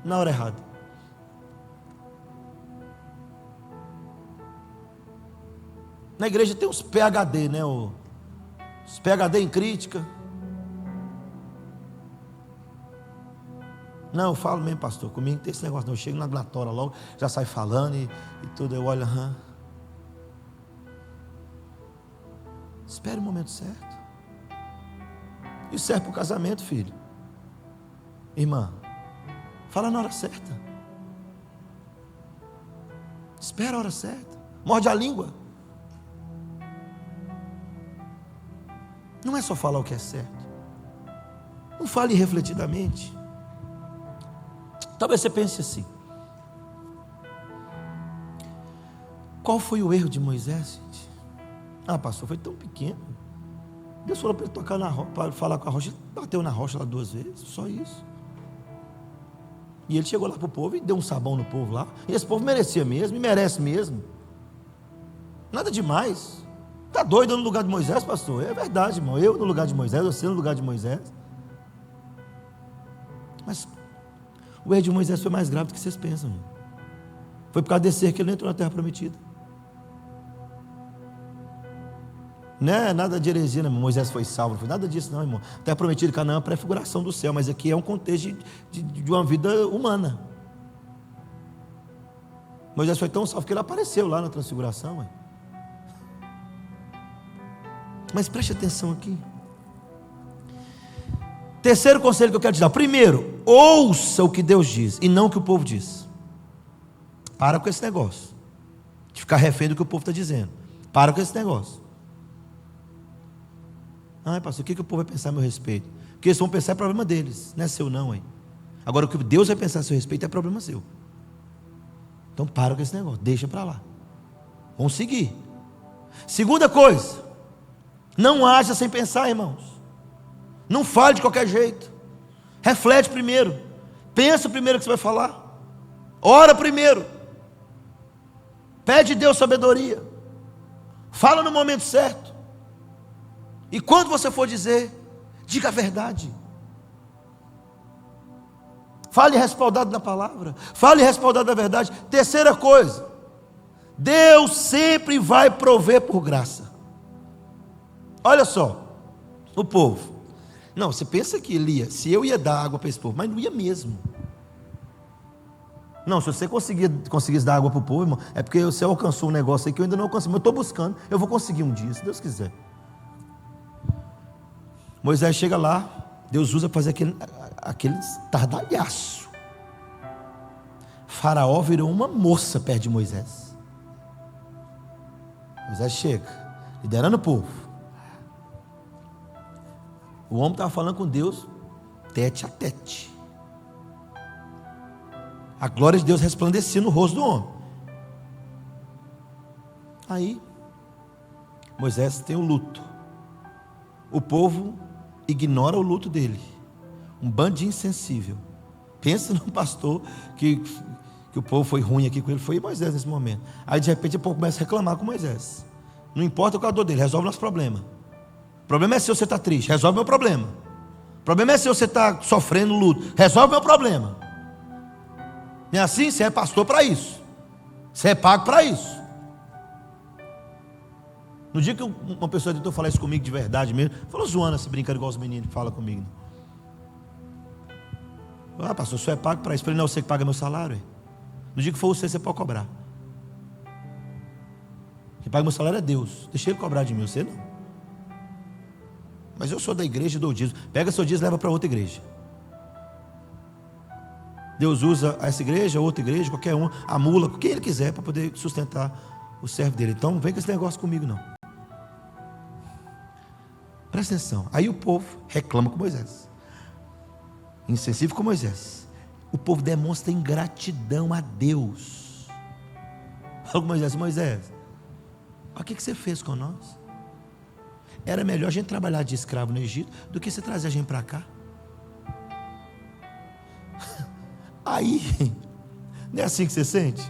na hora errada. Na igreja tem os PhD, né? Os PhD em crítica. Não, eu falo mesmo, pastor, comigo não tem esse negócio não. Eu chego na glatória logo, já sai falando e tudo, eu olho, Espere o momento certo. Isso serve para o casamento, filho. Irmã, fala na hora certa. Espera a hora certa. Morde a língua. Não é só falar o que é certo. Não fale refletidamente. Talvez você pense assim: qual foi o erro de Moisés, gente? Ah, pastor, foi tão pequeno. Deus falou para ele tocar na rocha, para falar com a rocha. Ele bateu na rocha lá 2 vezes, só isso. E ele chegou lá para o povo e deu um sabão no povo lá. E esse povo merecia mesmo, e merece mesmo. Nada demais. Está doido no lugar de Moisés, pastor? É verdade, irmão. Eu no lugar de Moisés, você no lugar de Moisés. Mas o erro de Moisés foi mais grave do que vocês pensam, irmão. Foi por causa desse erro que ele não entrou na terra prometida. Não é nada de heresia, não. Moisés foi salvo, não foi nada disso não, irmão. A terra prometida, Canaã, é uma prefiguração do céu, mas aqui é um contexto de uma vida humana. Moisés foi tão salvo que ele apareceu lá na transfiguração, ué. Mas preste atenção aqui. Terceiro conselho que eu quero te dar: primeiro, ouça o que Deus diz e não o que o povo diz. Para com esse negócio de ficar refém do que o povo está dizendo. Para com esse negócio. Ai, pastor, o que o povo vai pensar a meu respeito? O que eles vão pensar é problema deles, não é seu não, hein? Agora o que Deus vai pensar a seu respeito é problema seu. Então para com esse negócio, deixa para lá. Vamos seguir. Segunda coisa: não haja sem pensar, irmãos. Não fale de qualquer jeito. Reflete primeiro. Pensa primeiro o que você vai falar. Ora primeiro. Pede a Deus sabedoria. Fala no momento certo. E quando você for dizer, diga a verdade. Fale respaldado na palavra. Fale respaldado na verdade. Terceira coisa: Deus sempre vai prover por graça. Olha só, o povo. Não, você pensa que ele ia, se eu ia dar água para esse povo, mas não ia mesmo. Não, se você conseguisse dar água para o povo, irmão, é porque você alcançou um negócio aí que eu ainda não alcancei, mas eu estou buscando, eu vou conseguir um dia, se Deus quiser. Moisés chega lá, Deus usa para fazer aquele tardalhaço. Faraó virou uma moça perto de Moisés. Moisés chega, liderando o povo. O homem estava falando com Deus tete a tete. A glória de Deus resplandecia no rosto do homem. Aí Moisés tem o luto. O povo ignora o luto dele. Um bando de insensível. Pensa no pastor que o povo foi ruim aqui com ele. Foi Moisés nesse momento. Aí de repente o povo começa a reclamar com Moisés. Não importa qual é a dor dele, resolve nosso problema. O problema é seu, você está triste, resolve meu problema. O problema é seu, você está sofrendo luto, resolve meu problema. Não é assim? Você é pastor para isso. Você é pago para isso. No dia que uma pessoa tentou falar isso comigo de verdade mesmo, falou zoando, assim, brincando igual os meninos que falam comigo. Ah, pastor, o senhor é pago para isso. Eu falei, não, você que paga meu salário. No dia que for você pode cobrar. Quem paga meu salário é Deus. Deixa ele cobrar de mim, você não. Mas eu sou da igreja e dou dízimo. Pega seu dízimo e leva para outra igreja. Deus usa essa igreja, outra igreja, qualquer um, a mula, quem ele quiser, para poder sustentar o servo dele. Então não vem com esse negócio comigo não. Presta atenção. Aí o povo reclama com Moisés. Insensível com Moisés. O povo demonstra ingratidão a Deus. Fala com Moisés, Moisés, olha o que você fez com nós. Era melhor a gente trabalhar de escravo no Egito do que você trazer a gente para cá. Aí, não é assim que você sente?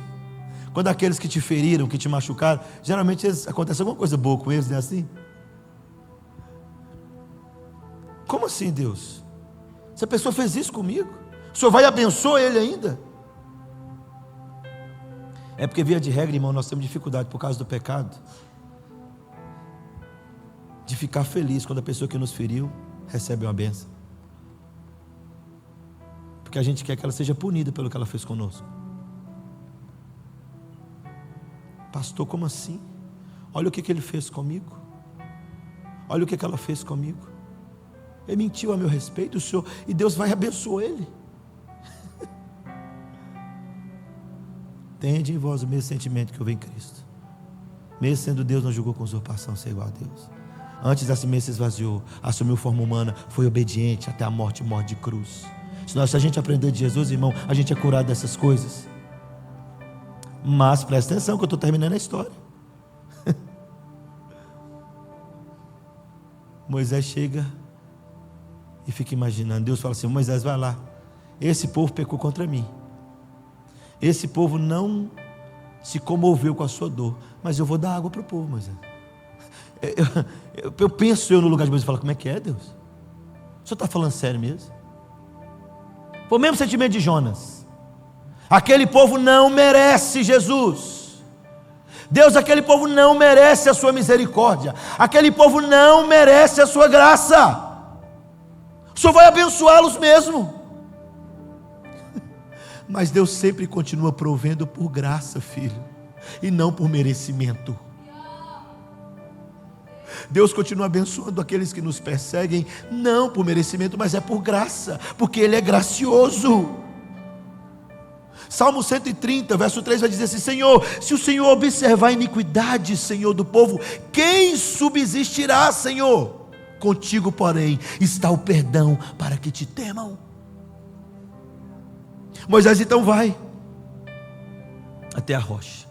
Quando aqueles que te feriram, que te machucaram, geralmente acontece alguma coisa boa com eles, não é assim? Como assim, Deus? Se a pessoa fez isso comigo, o Senhor vai abençoar ele ainda? É porque, via de regra, irmão, nós temos dificuldade por causa do pecado de ficar feliz quando a pessoa que nos feriu recebe uma bênção. Porque a gente quer que ela seja punida pelo que ela fez conosco. Pastor, como assim? Olha o que ele fez comigo. Olha o que ela fez comigo. Ele mentiu a meu respeito, o Senhor, e Deus vai abençoar ele. Tende em vós o mesmo sentimento que houve em Cristo. Mesmo sendo Deus, não julgou com usurpação ser igual a Deus. Antes a si mesmo se esvaziou, assumiu forma humana, foi obediente até a morte de cruz. Se a gente aprender de Jesus, irmão, a gente é curado dessas coisas. Mas presta atenção que eu estou terminando a história. Moisés chega e fica imaginando. Deus fala assim, Moisés, vai lá. Esse povo pecou contra mim. Esse povo não se comoveu com a sua dor, mas eu vou dar água para o povo, Moisés. Eu penso no lugar de Moisés e falo, como é que é, Deus? O senhor está falando sério mesmo? Foi o mesmo sentimento de Jonas. Aquele povo não merece Jesus. Deus, aquele povo não merece a sua misericórdia. Aquele povo não merece a sua graça. O Senhor vai abençoá-los mesmo. Mas Deus sempre continua provendo por graça, filho, e não por merecimento. Deus continua abençoando aqueles que nos perseguem, não por merecimento, mas é por graça, porque Ele é gracioso. Salmo 130, verso 3 vai dizer assim, Senhor, se o Senhor observar a iniquidade, Senhor, do povo, quem subsistirá, Senhor? Contigo, porém, está o perdão para que te temam. Moisés então vai até a rocha,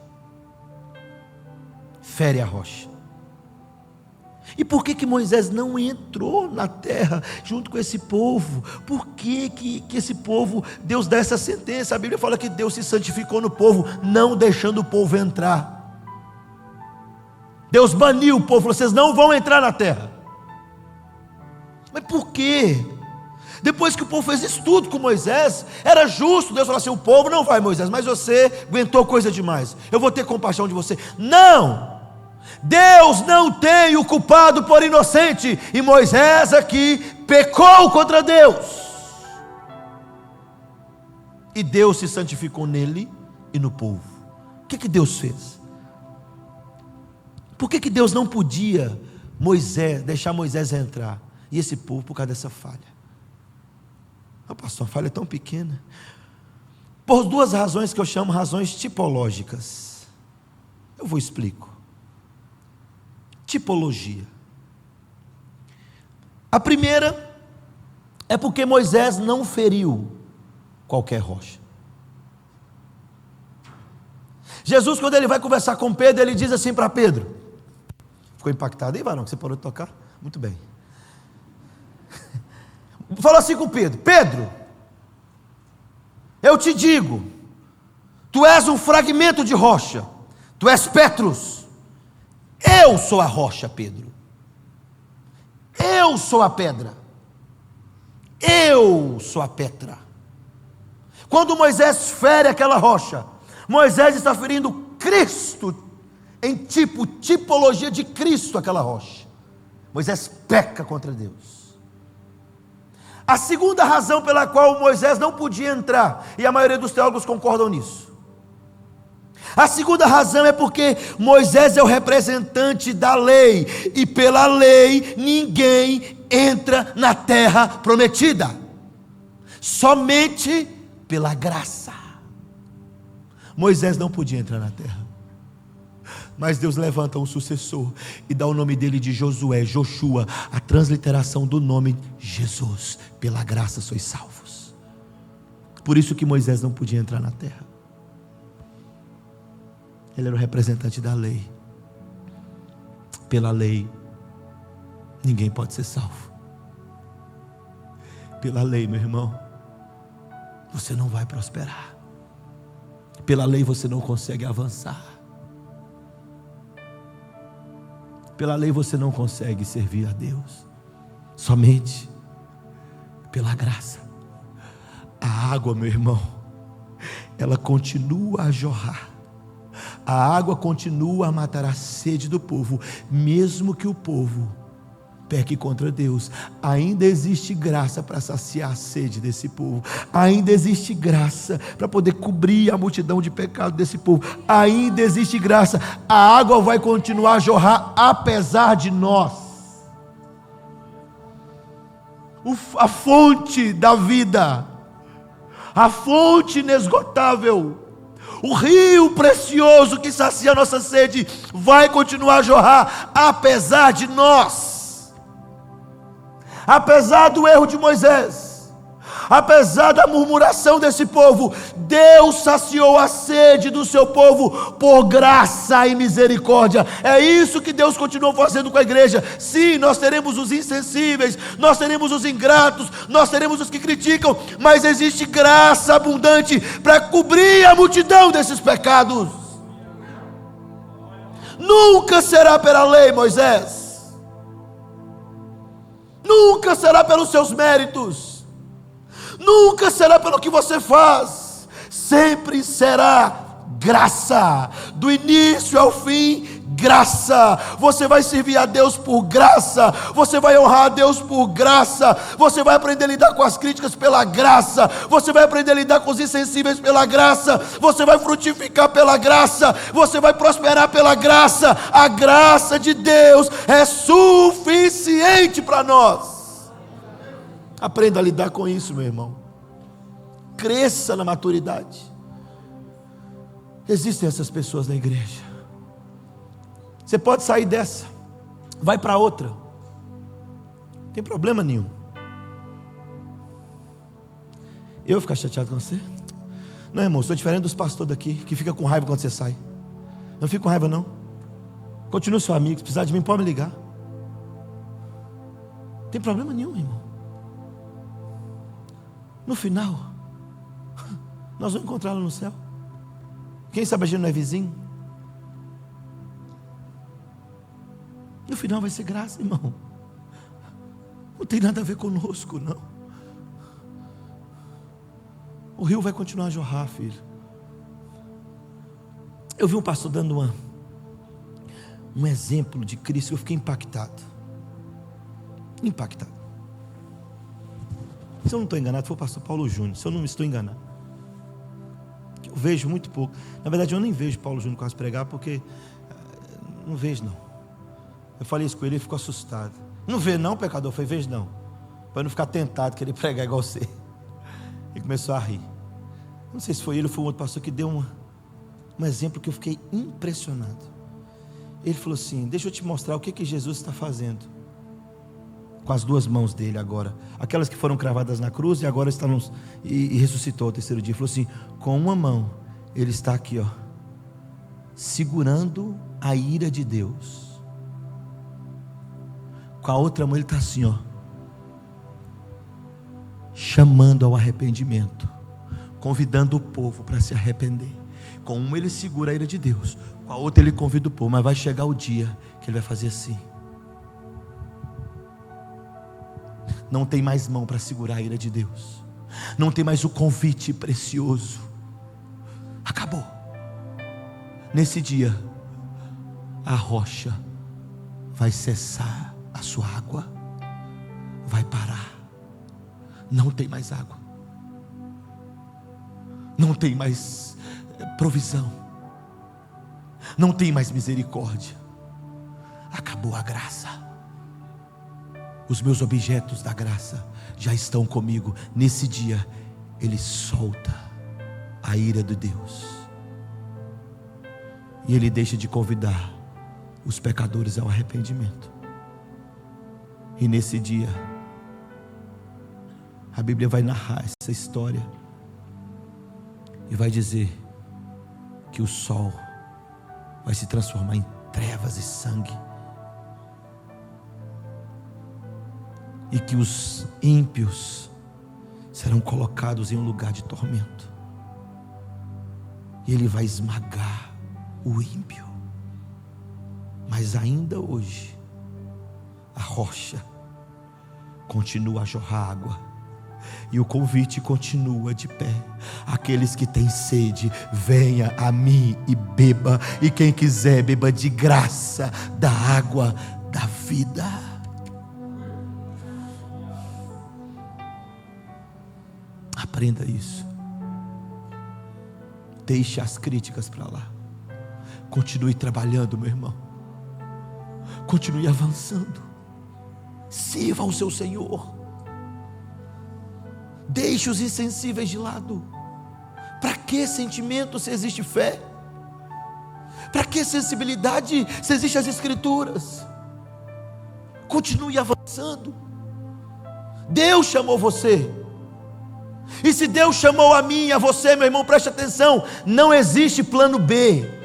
fere a rocha. E por que Moisés não entrou na terra junto com esse povo? Por que esse povo, Deus dá essa sentença? A Bíblia fala que Deus se santificou no povo, não deixando o povo entrar. Deus baniu o povo, vocês não vão entrar na terra. Mas por quê? Depois que o povo fez isso tudo com Moisés, era justo. Deus falou assim, o povo não vai, Moisés, mas você aguentou coisa demais, eu vou ter compaixão de você. Não! Deus não tem o culpado por inocente, e Moisés aqui pecou contra Deus, e Deus se santificou nele e no povo. O que Deus fez? Por que Deus não podia deixar Moisés entrar, e esse povo por causa dessa falha? Pastor, a falha é tão pequena. Por duas razões que eu chamo razões tipológicas. Eu vou explicar. tipologia. A primeira é porque Moisés não feriu qualquer rocha. Jesus, quando ele vai conversar com Pedro, ele diz assim para Pedro, ficou impactado, aí varão, que você parou de tocar? Muito bem. Falou assim com Pedro: Pedro, eu te digo, tu és um fragmento de rocha, tu és Petrus, eu sou a rocha, Pedro, eu sou a pedra, eu sou a Petra. Quando Moisés fere aquela rocha, Moisés está ferindo Cristo, em tipologia de Cristo, aquela rocha. Moisés peca contra Deus. A segunda razão pela qual Moisés não podia entrar, e a maioria dos teólogos concordam nisso, a segunda razão é porque Moisés é o representante da lei, e pela lei ninguém entra na terra prometida, somente pela graça. Moisés não podia entrar na terra, mas Deus levanta um sucessor e dá o nome dele de Josué, Joshua, a transliteração do nome Jesus. Pela graça sois salvos. Por isso que Moisés não podia entrar na terra. Ele era o representante da lei. Pela lei ninguém pode ser salvo. Pela lei, meu irmão, você não vai prosperar. Pela lei você não consegue avançar. Pela lei você não consegue servir a Deus. Somente pela graça. A água, meu irmão, ela continua a jorrar. A água continua a matar a sede do povo, mesmo que o povo peque contra Deus. Ainda existe graça para saciar a sede desse povo. Ainda existe graça para poder cobrir a multidão de pecado desse povo. Ainda existe graça. A água vai continuar a jorrar apesar de nós. A fonte da vida, a fonte inesgotável, o rio precioso que sacia a nossa sede vai continuar a jorrar apesar de nós. Apesar do erro de Moisés, apesar da murmuração desse povo, Deus saciou a sede do seu povo por graça e misericórdia. É isso que Deus continuou fazendo com a igreja. Sim, nós teremos os insensíveis, nós teremos os ingratos, nós teremos os que criticam, mas existe graça abundante para cobrir a multidão desses pecados. Nunca será pela lei, Moisés. Nunca será pelos seus méritos, nunca será pelo que você faz, sempre será graça, do início ao fim, graça. Você vai servir a Deus por graça, você vai honrar a Deus por graça, você vai aprender a lidar com as críticas pela graça, você vai aprender a lidar com os insensíveis pela graça, você vai frutificar pela graça, você vai prosperar pela graça. A graça de Deus é suficiente para nós. Aprenda a lidar com isso, meu irmão. Cresça na maturidade. Existem essas pessoas na igreja. Você pode sair dessa, vai para outra, não tem problema nenhum. Eu vou ficar chateado com você? Não, irmão, sou diferente dos pastores daqui, que fica com raiva quando você sai. Não fico com raiva não. Continua seu amigo, se precisar de mim pode me ligar. Não tem problema nenhum, irmão. No final, nós vamos encontrá-lo no céu. Quem sabe a gente não é vizinho? No final vai ser graça, irmão. Não tem nada a ver conosco, não. O rio vai continuar a jorrar, filho. Eu vi um pastor dando um exemplo de Cristo, eu fiquei impactado. Impactado. Se eu não estou enganado, foi o pastor Paulo Júnior. Se eu não estou enganado, eu vejo muito pouco. Na verdade, eu nem vejo Paulo Júnior quase pregar, porque não vejo não. Eu falei isso com ele, ele ficou assustado. Não vê não, pecador? Eu falei, vejo não, para não ficar tentado querer pregar igual você. Ele começou a rir. Não sei se foi ele ou foi um outro pastor que deu um exemplo que eu fiquei impressionado. Ele falou assim: deixa eu te mostrar o que Jesus está fazendo com as duas mãos dele agora, aquelas que foram cravadas na cruz e agora estão e ressuscitou ao terceiro dia. Ele falou assim: com uma mão ele está aqui, ó, segurando a ira de Deus, com a outra mão ele está assim, ó, chamando ao arrependimento, convidando o povo para se arrepender. Com uma ele segura a ira de Deus, com a outra ele convida o povo. Mas vai chegar o dia que ele vai fazer assim. Não tem mais mão para segurar a ira de Deus, não tem mais o convite precioso. Acabou. Nesse dia a rocha vai cessar a sua água, vai parar. Não tem mais água, não tem mais provisão, não tem mais misericórdia. Acabou a graça. Os meus objetos da graça já estão comigo. Nesse dia ele solta a ira de Deus e ele deixa de convidar os pecadores ao arrependimento. E nesse dia a Bíblia vai narrar essa história e vai dizer que o sol vai se transformar em trevas e sangue, e que os ímpios serão colocados em um lugar de tormento, e ele vai esmagar o ímpio. Mas ainda hoje a rocha continua a jorrar água, e o convite continua de pé. Aqueles que têm sede, venha a mim e beba, e quem quiser beba de graça da água da vida. Aprenda isso. Deixe as críticas para lá. Continue trabalhando, meu irmão. Continue avançando. Sirva ao seu Senhor. Deixe os insensíveis de lado. Para que sentimento se existe fé? Para que sensibilidade se existem as Escrituras? Continue avançando. Deus chamou você. E se Deus chamou a mim e a você, meu irmão, preste atenção, não existe plano B.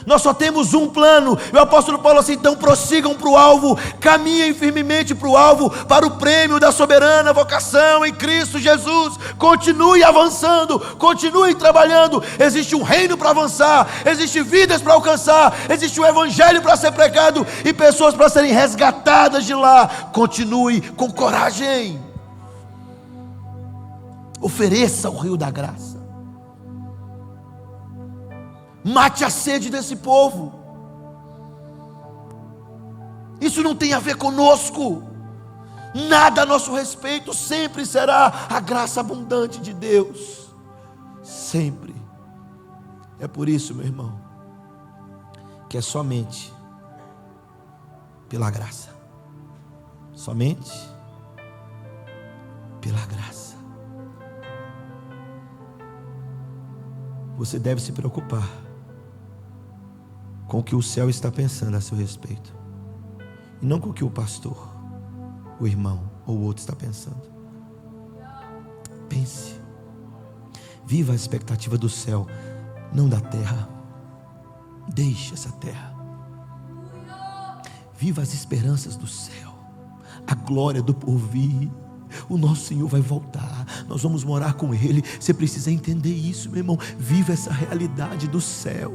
Nós só temos um plano. E o apóstolo Paulo assim: então prossigam para o alvo, caminhem firmemente para o alvo, para o prêmio da soberana vocação em Cristo Jesus. Continue avançando, continue trabalhando. Existe um reino para avançar, existe vidas para alcançar, existe um evangelho para ser pregado e pessoas para serem resgatadas de lá. Continue com coragem. Ofereça o rio da graça. Mate a sede desse povo. Isso não tem a ver conosco. Nada a nosso respeito. Sempre será a graça abundante de Deus. Sempre. É por isso, meu irmão, que é somente pela graça. Somente pela graça. Você deve se preocupar com o que o céu está pensando a seu respeito, e não com o que o pastor, o irmão ou o outro está pensando. Pense. Viva a expectativa do céu, não da terra. Deixe essa terra. Viva as esperanças do céu, a glória do porvir. O nosso Senhor vai voltar, nós vamos morar com Ele. Você precisa entender isso, meu irmão. Viva essa realidade do céu.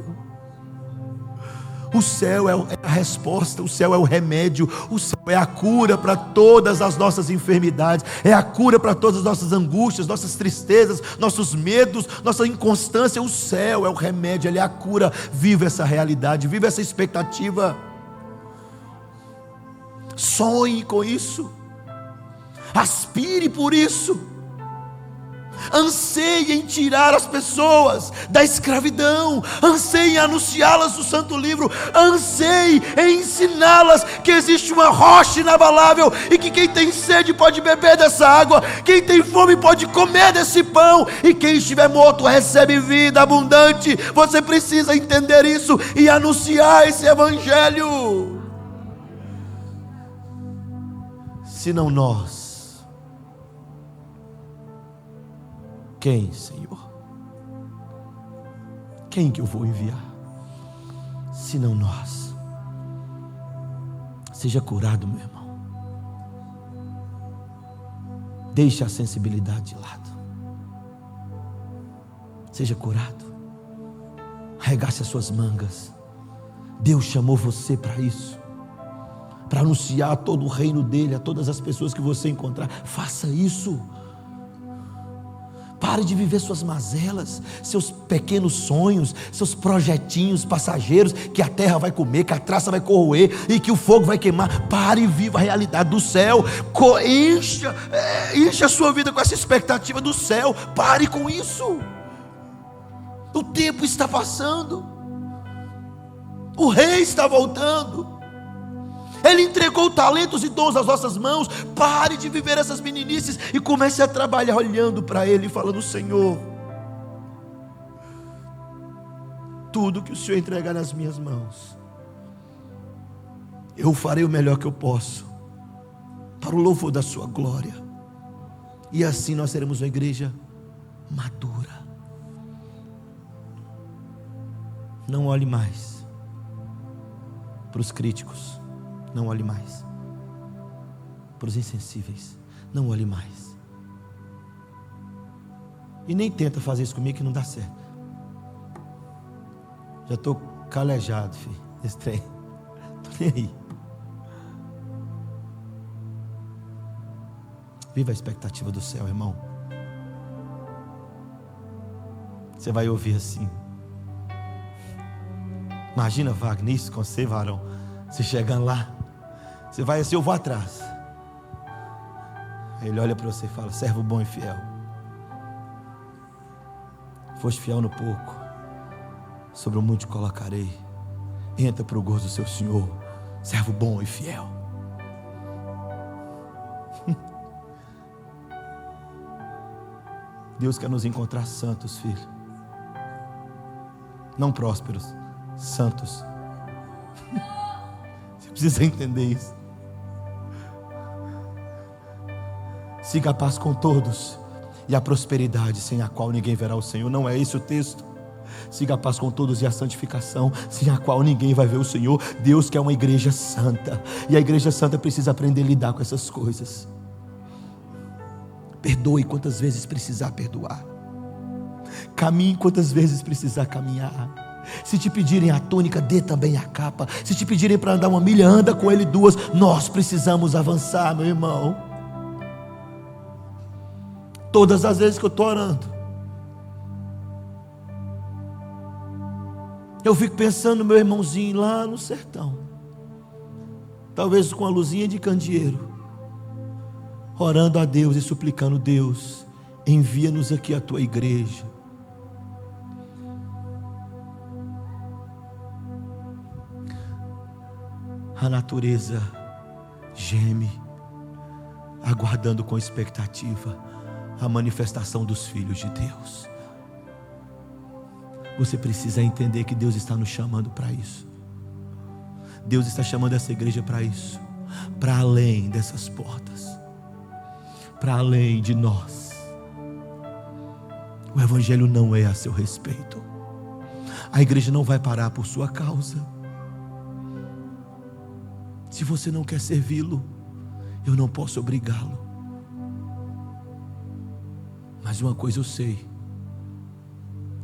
O céu é a resposta, o céu é o remédio, o céu é a cura para todas as nossas enfermidades, é a cura para todas as nossas angústias, nossas tristezas, nossos medos, nossa inconstância. O céu é o remédio, ele é a cura. Viva essa realidade, viva essa expectativa. Sonhe com isso, aspire por isso. Anseie em tirar as pessoas da escravidão, anseie em anunciá-las do santo livro, anseie em ensiná-las que existe uma rocha inabalável e que quem tem sede pode beber dessa água, quem tem fome pode comer desse pão, e quem estiver morto recebe vida abundante. Você precisa entender isso e anunciar esse evangelho. Se não nós, quem, Senhor? Quem que eu vou enviar? Se não nós. Seja curado, meu irmão. Deixe a sensibilidade de lado. Seja curado. Arregace as suas mangas. Deus chamou você para isso, para anunciar todo o reino dele a todas as pessoas que você encontrar. Faça isso. Pare de viver suas mazelas, seus pequenos sonhos, seus projetinhos passageiros que a terra vai comer, que a traça vai corroer e que o fogo vai queimar. Pare e viva a realidade do céu. Encha a sua vida com essa expectativa do céu. Pare com isso. O tempo está passando. O rei está voltando. Ele entregou talentos e dons às nossas mãos. Pare de viver essas meninices e comece a trabalhar olhando para Ele e falando: Senhor, tudo que o Senhor entregar nas minhas mãos, eu farei o melhor que eu posso, para o louvor da sua glória. E assim nós seremos uma igreja madura. Não olhe mais para os críticos. Não olhe mais para os insensíveis. Não olhe mais. E nem tenta fazer isso comigo, que não dá certo. Já estou calejado, filho, desse trem. Estou nem aí. Viva a expectativa do céu, irmão. Você vai ouvir assim. Imagina, Wagner, isso com você, varão. Você chegando lá, você vai assim: eu vou atrás. Aí ele olha para você e fala: servo bom e fiel. Foste fiel no pouco, sobre o muito te colocarei. Entra para o gozo do seu Senhor, servo bom e fiel. Deus quer nos encontrar santos, filho. Não prósperos, santos. Você precisa entender isso. Siga a paz com todos e a prosperidade, sem a qual ninguém verá o Senhor. Não é esse o texto? Siga a paz com todos e a santificação, sem a qual ninguém vai ver o Senhor. Deus quer uma igreja santa, e a igreja santa precisa aprender a lidar com essas coisas. Perdoe quantas vezes precisar perdoar. Caminhe quantas vezes precisar caminhar. Se te pedirem a túnica, dê também a capa. Se te pedirem para andar 1 milha, anda com ele 2. Nós precisamos avançar, meu irmão. Todas as vezes que eu estou orando, eu fico pensando no meu irmãozinho lá no sertão, talvez com a luzinha de candeeiro, orando a Deus e suplicando: Deus, envia-nos aqui a tua igreja. A natureza geme, aguardando com expectativa a manifestação dos filhos de Deus. Você precisa entender que Deus está nos chamando para isso. Deus está chamando essa igreja para isso, para além dessas portas, para além de nós. O evangelho não é a seu respeito. A igreja não vai parar por sua causa. Se você não quer servi-lo, eu não posso obrigá-lo. Mas uma coisa eu sei: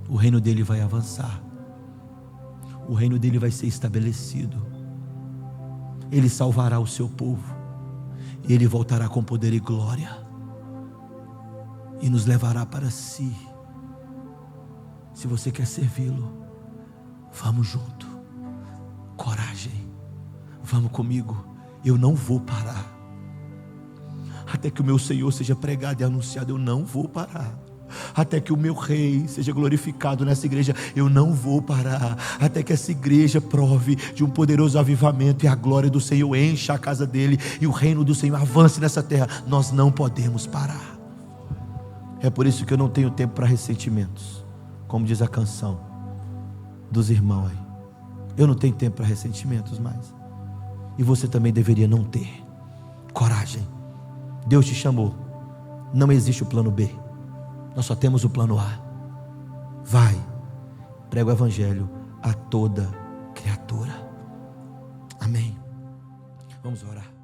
o reino dele vai avançar, o reino dele vai ser estabelecido. Ele salvará o seu povo, e ele voltará com poder e glória, e nos levará para si. Se você quer servi-lo, vamos junto. Coragem, vamos comigo. Eu não vou parar até que o meu Senhor seja pregado e anunciado. Eu não vou parar. até que o meu rei seja glorificado nessa igreja. Eu não vou parar, até que essa igreja prove de um poderoso avivamento e a glória do Senhor encha a casa dele e o reino do Senhor avance nessa terra. Nós não podemos parar. É por isso que eu não tenho tempo para ressentimentos, como diz a canção dos irmãos aí. Eu não tenho tempo para ressentimentos mais, e você também deveria não ter. Coragem. Deus te chamou, não existe o plano B, nós só temos o plano A. Vai, prega o evangelho a toda criatura. Amém. Vamos orar.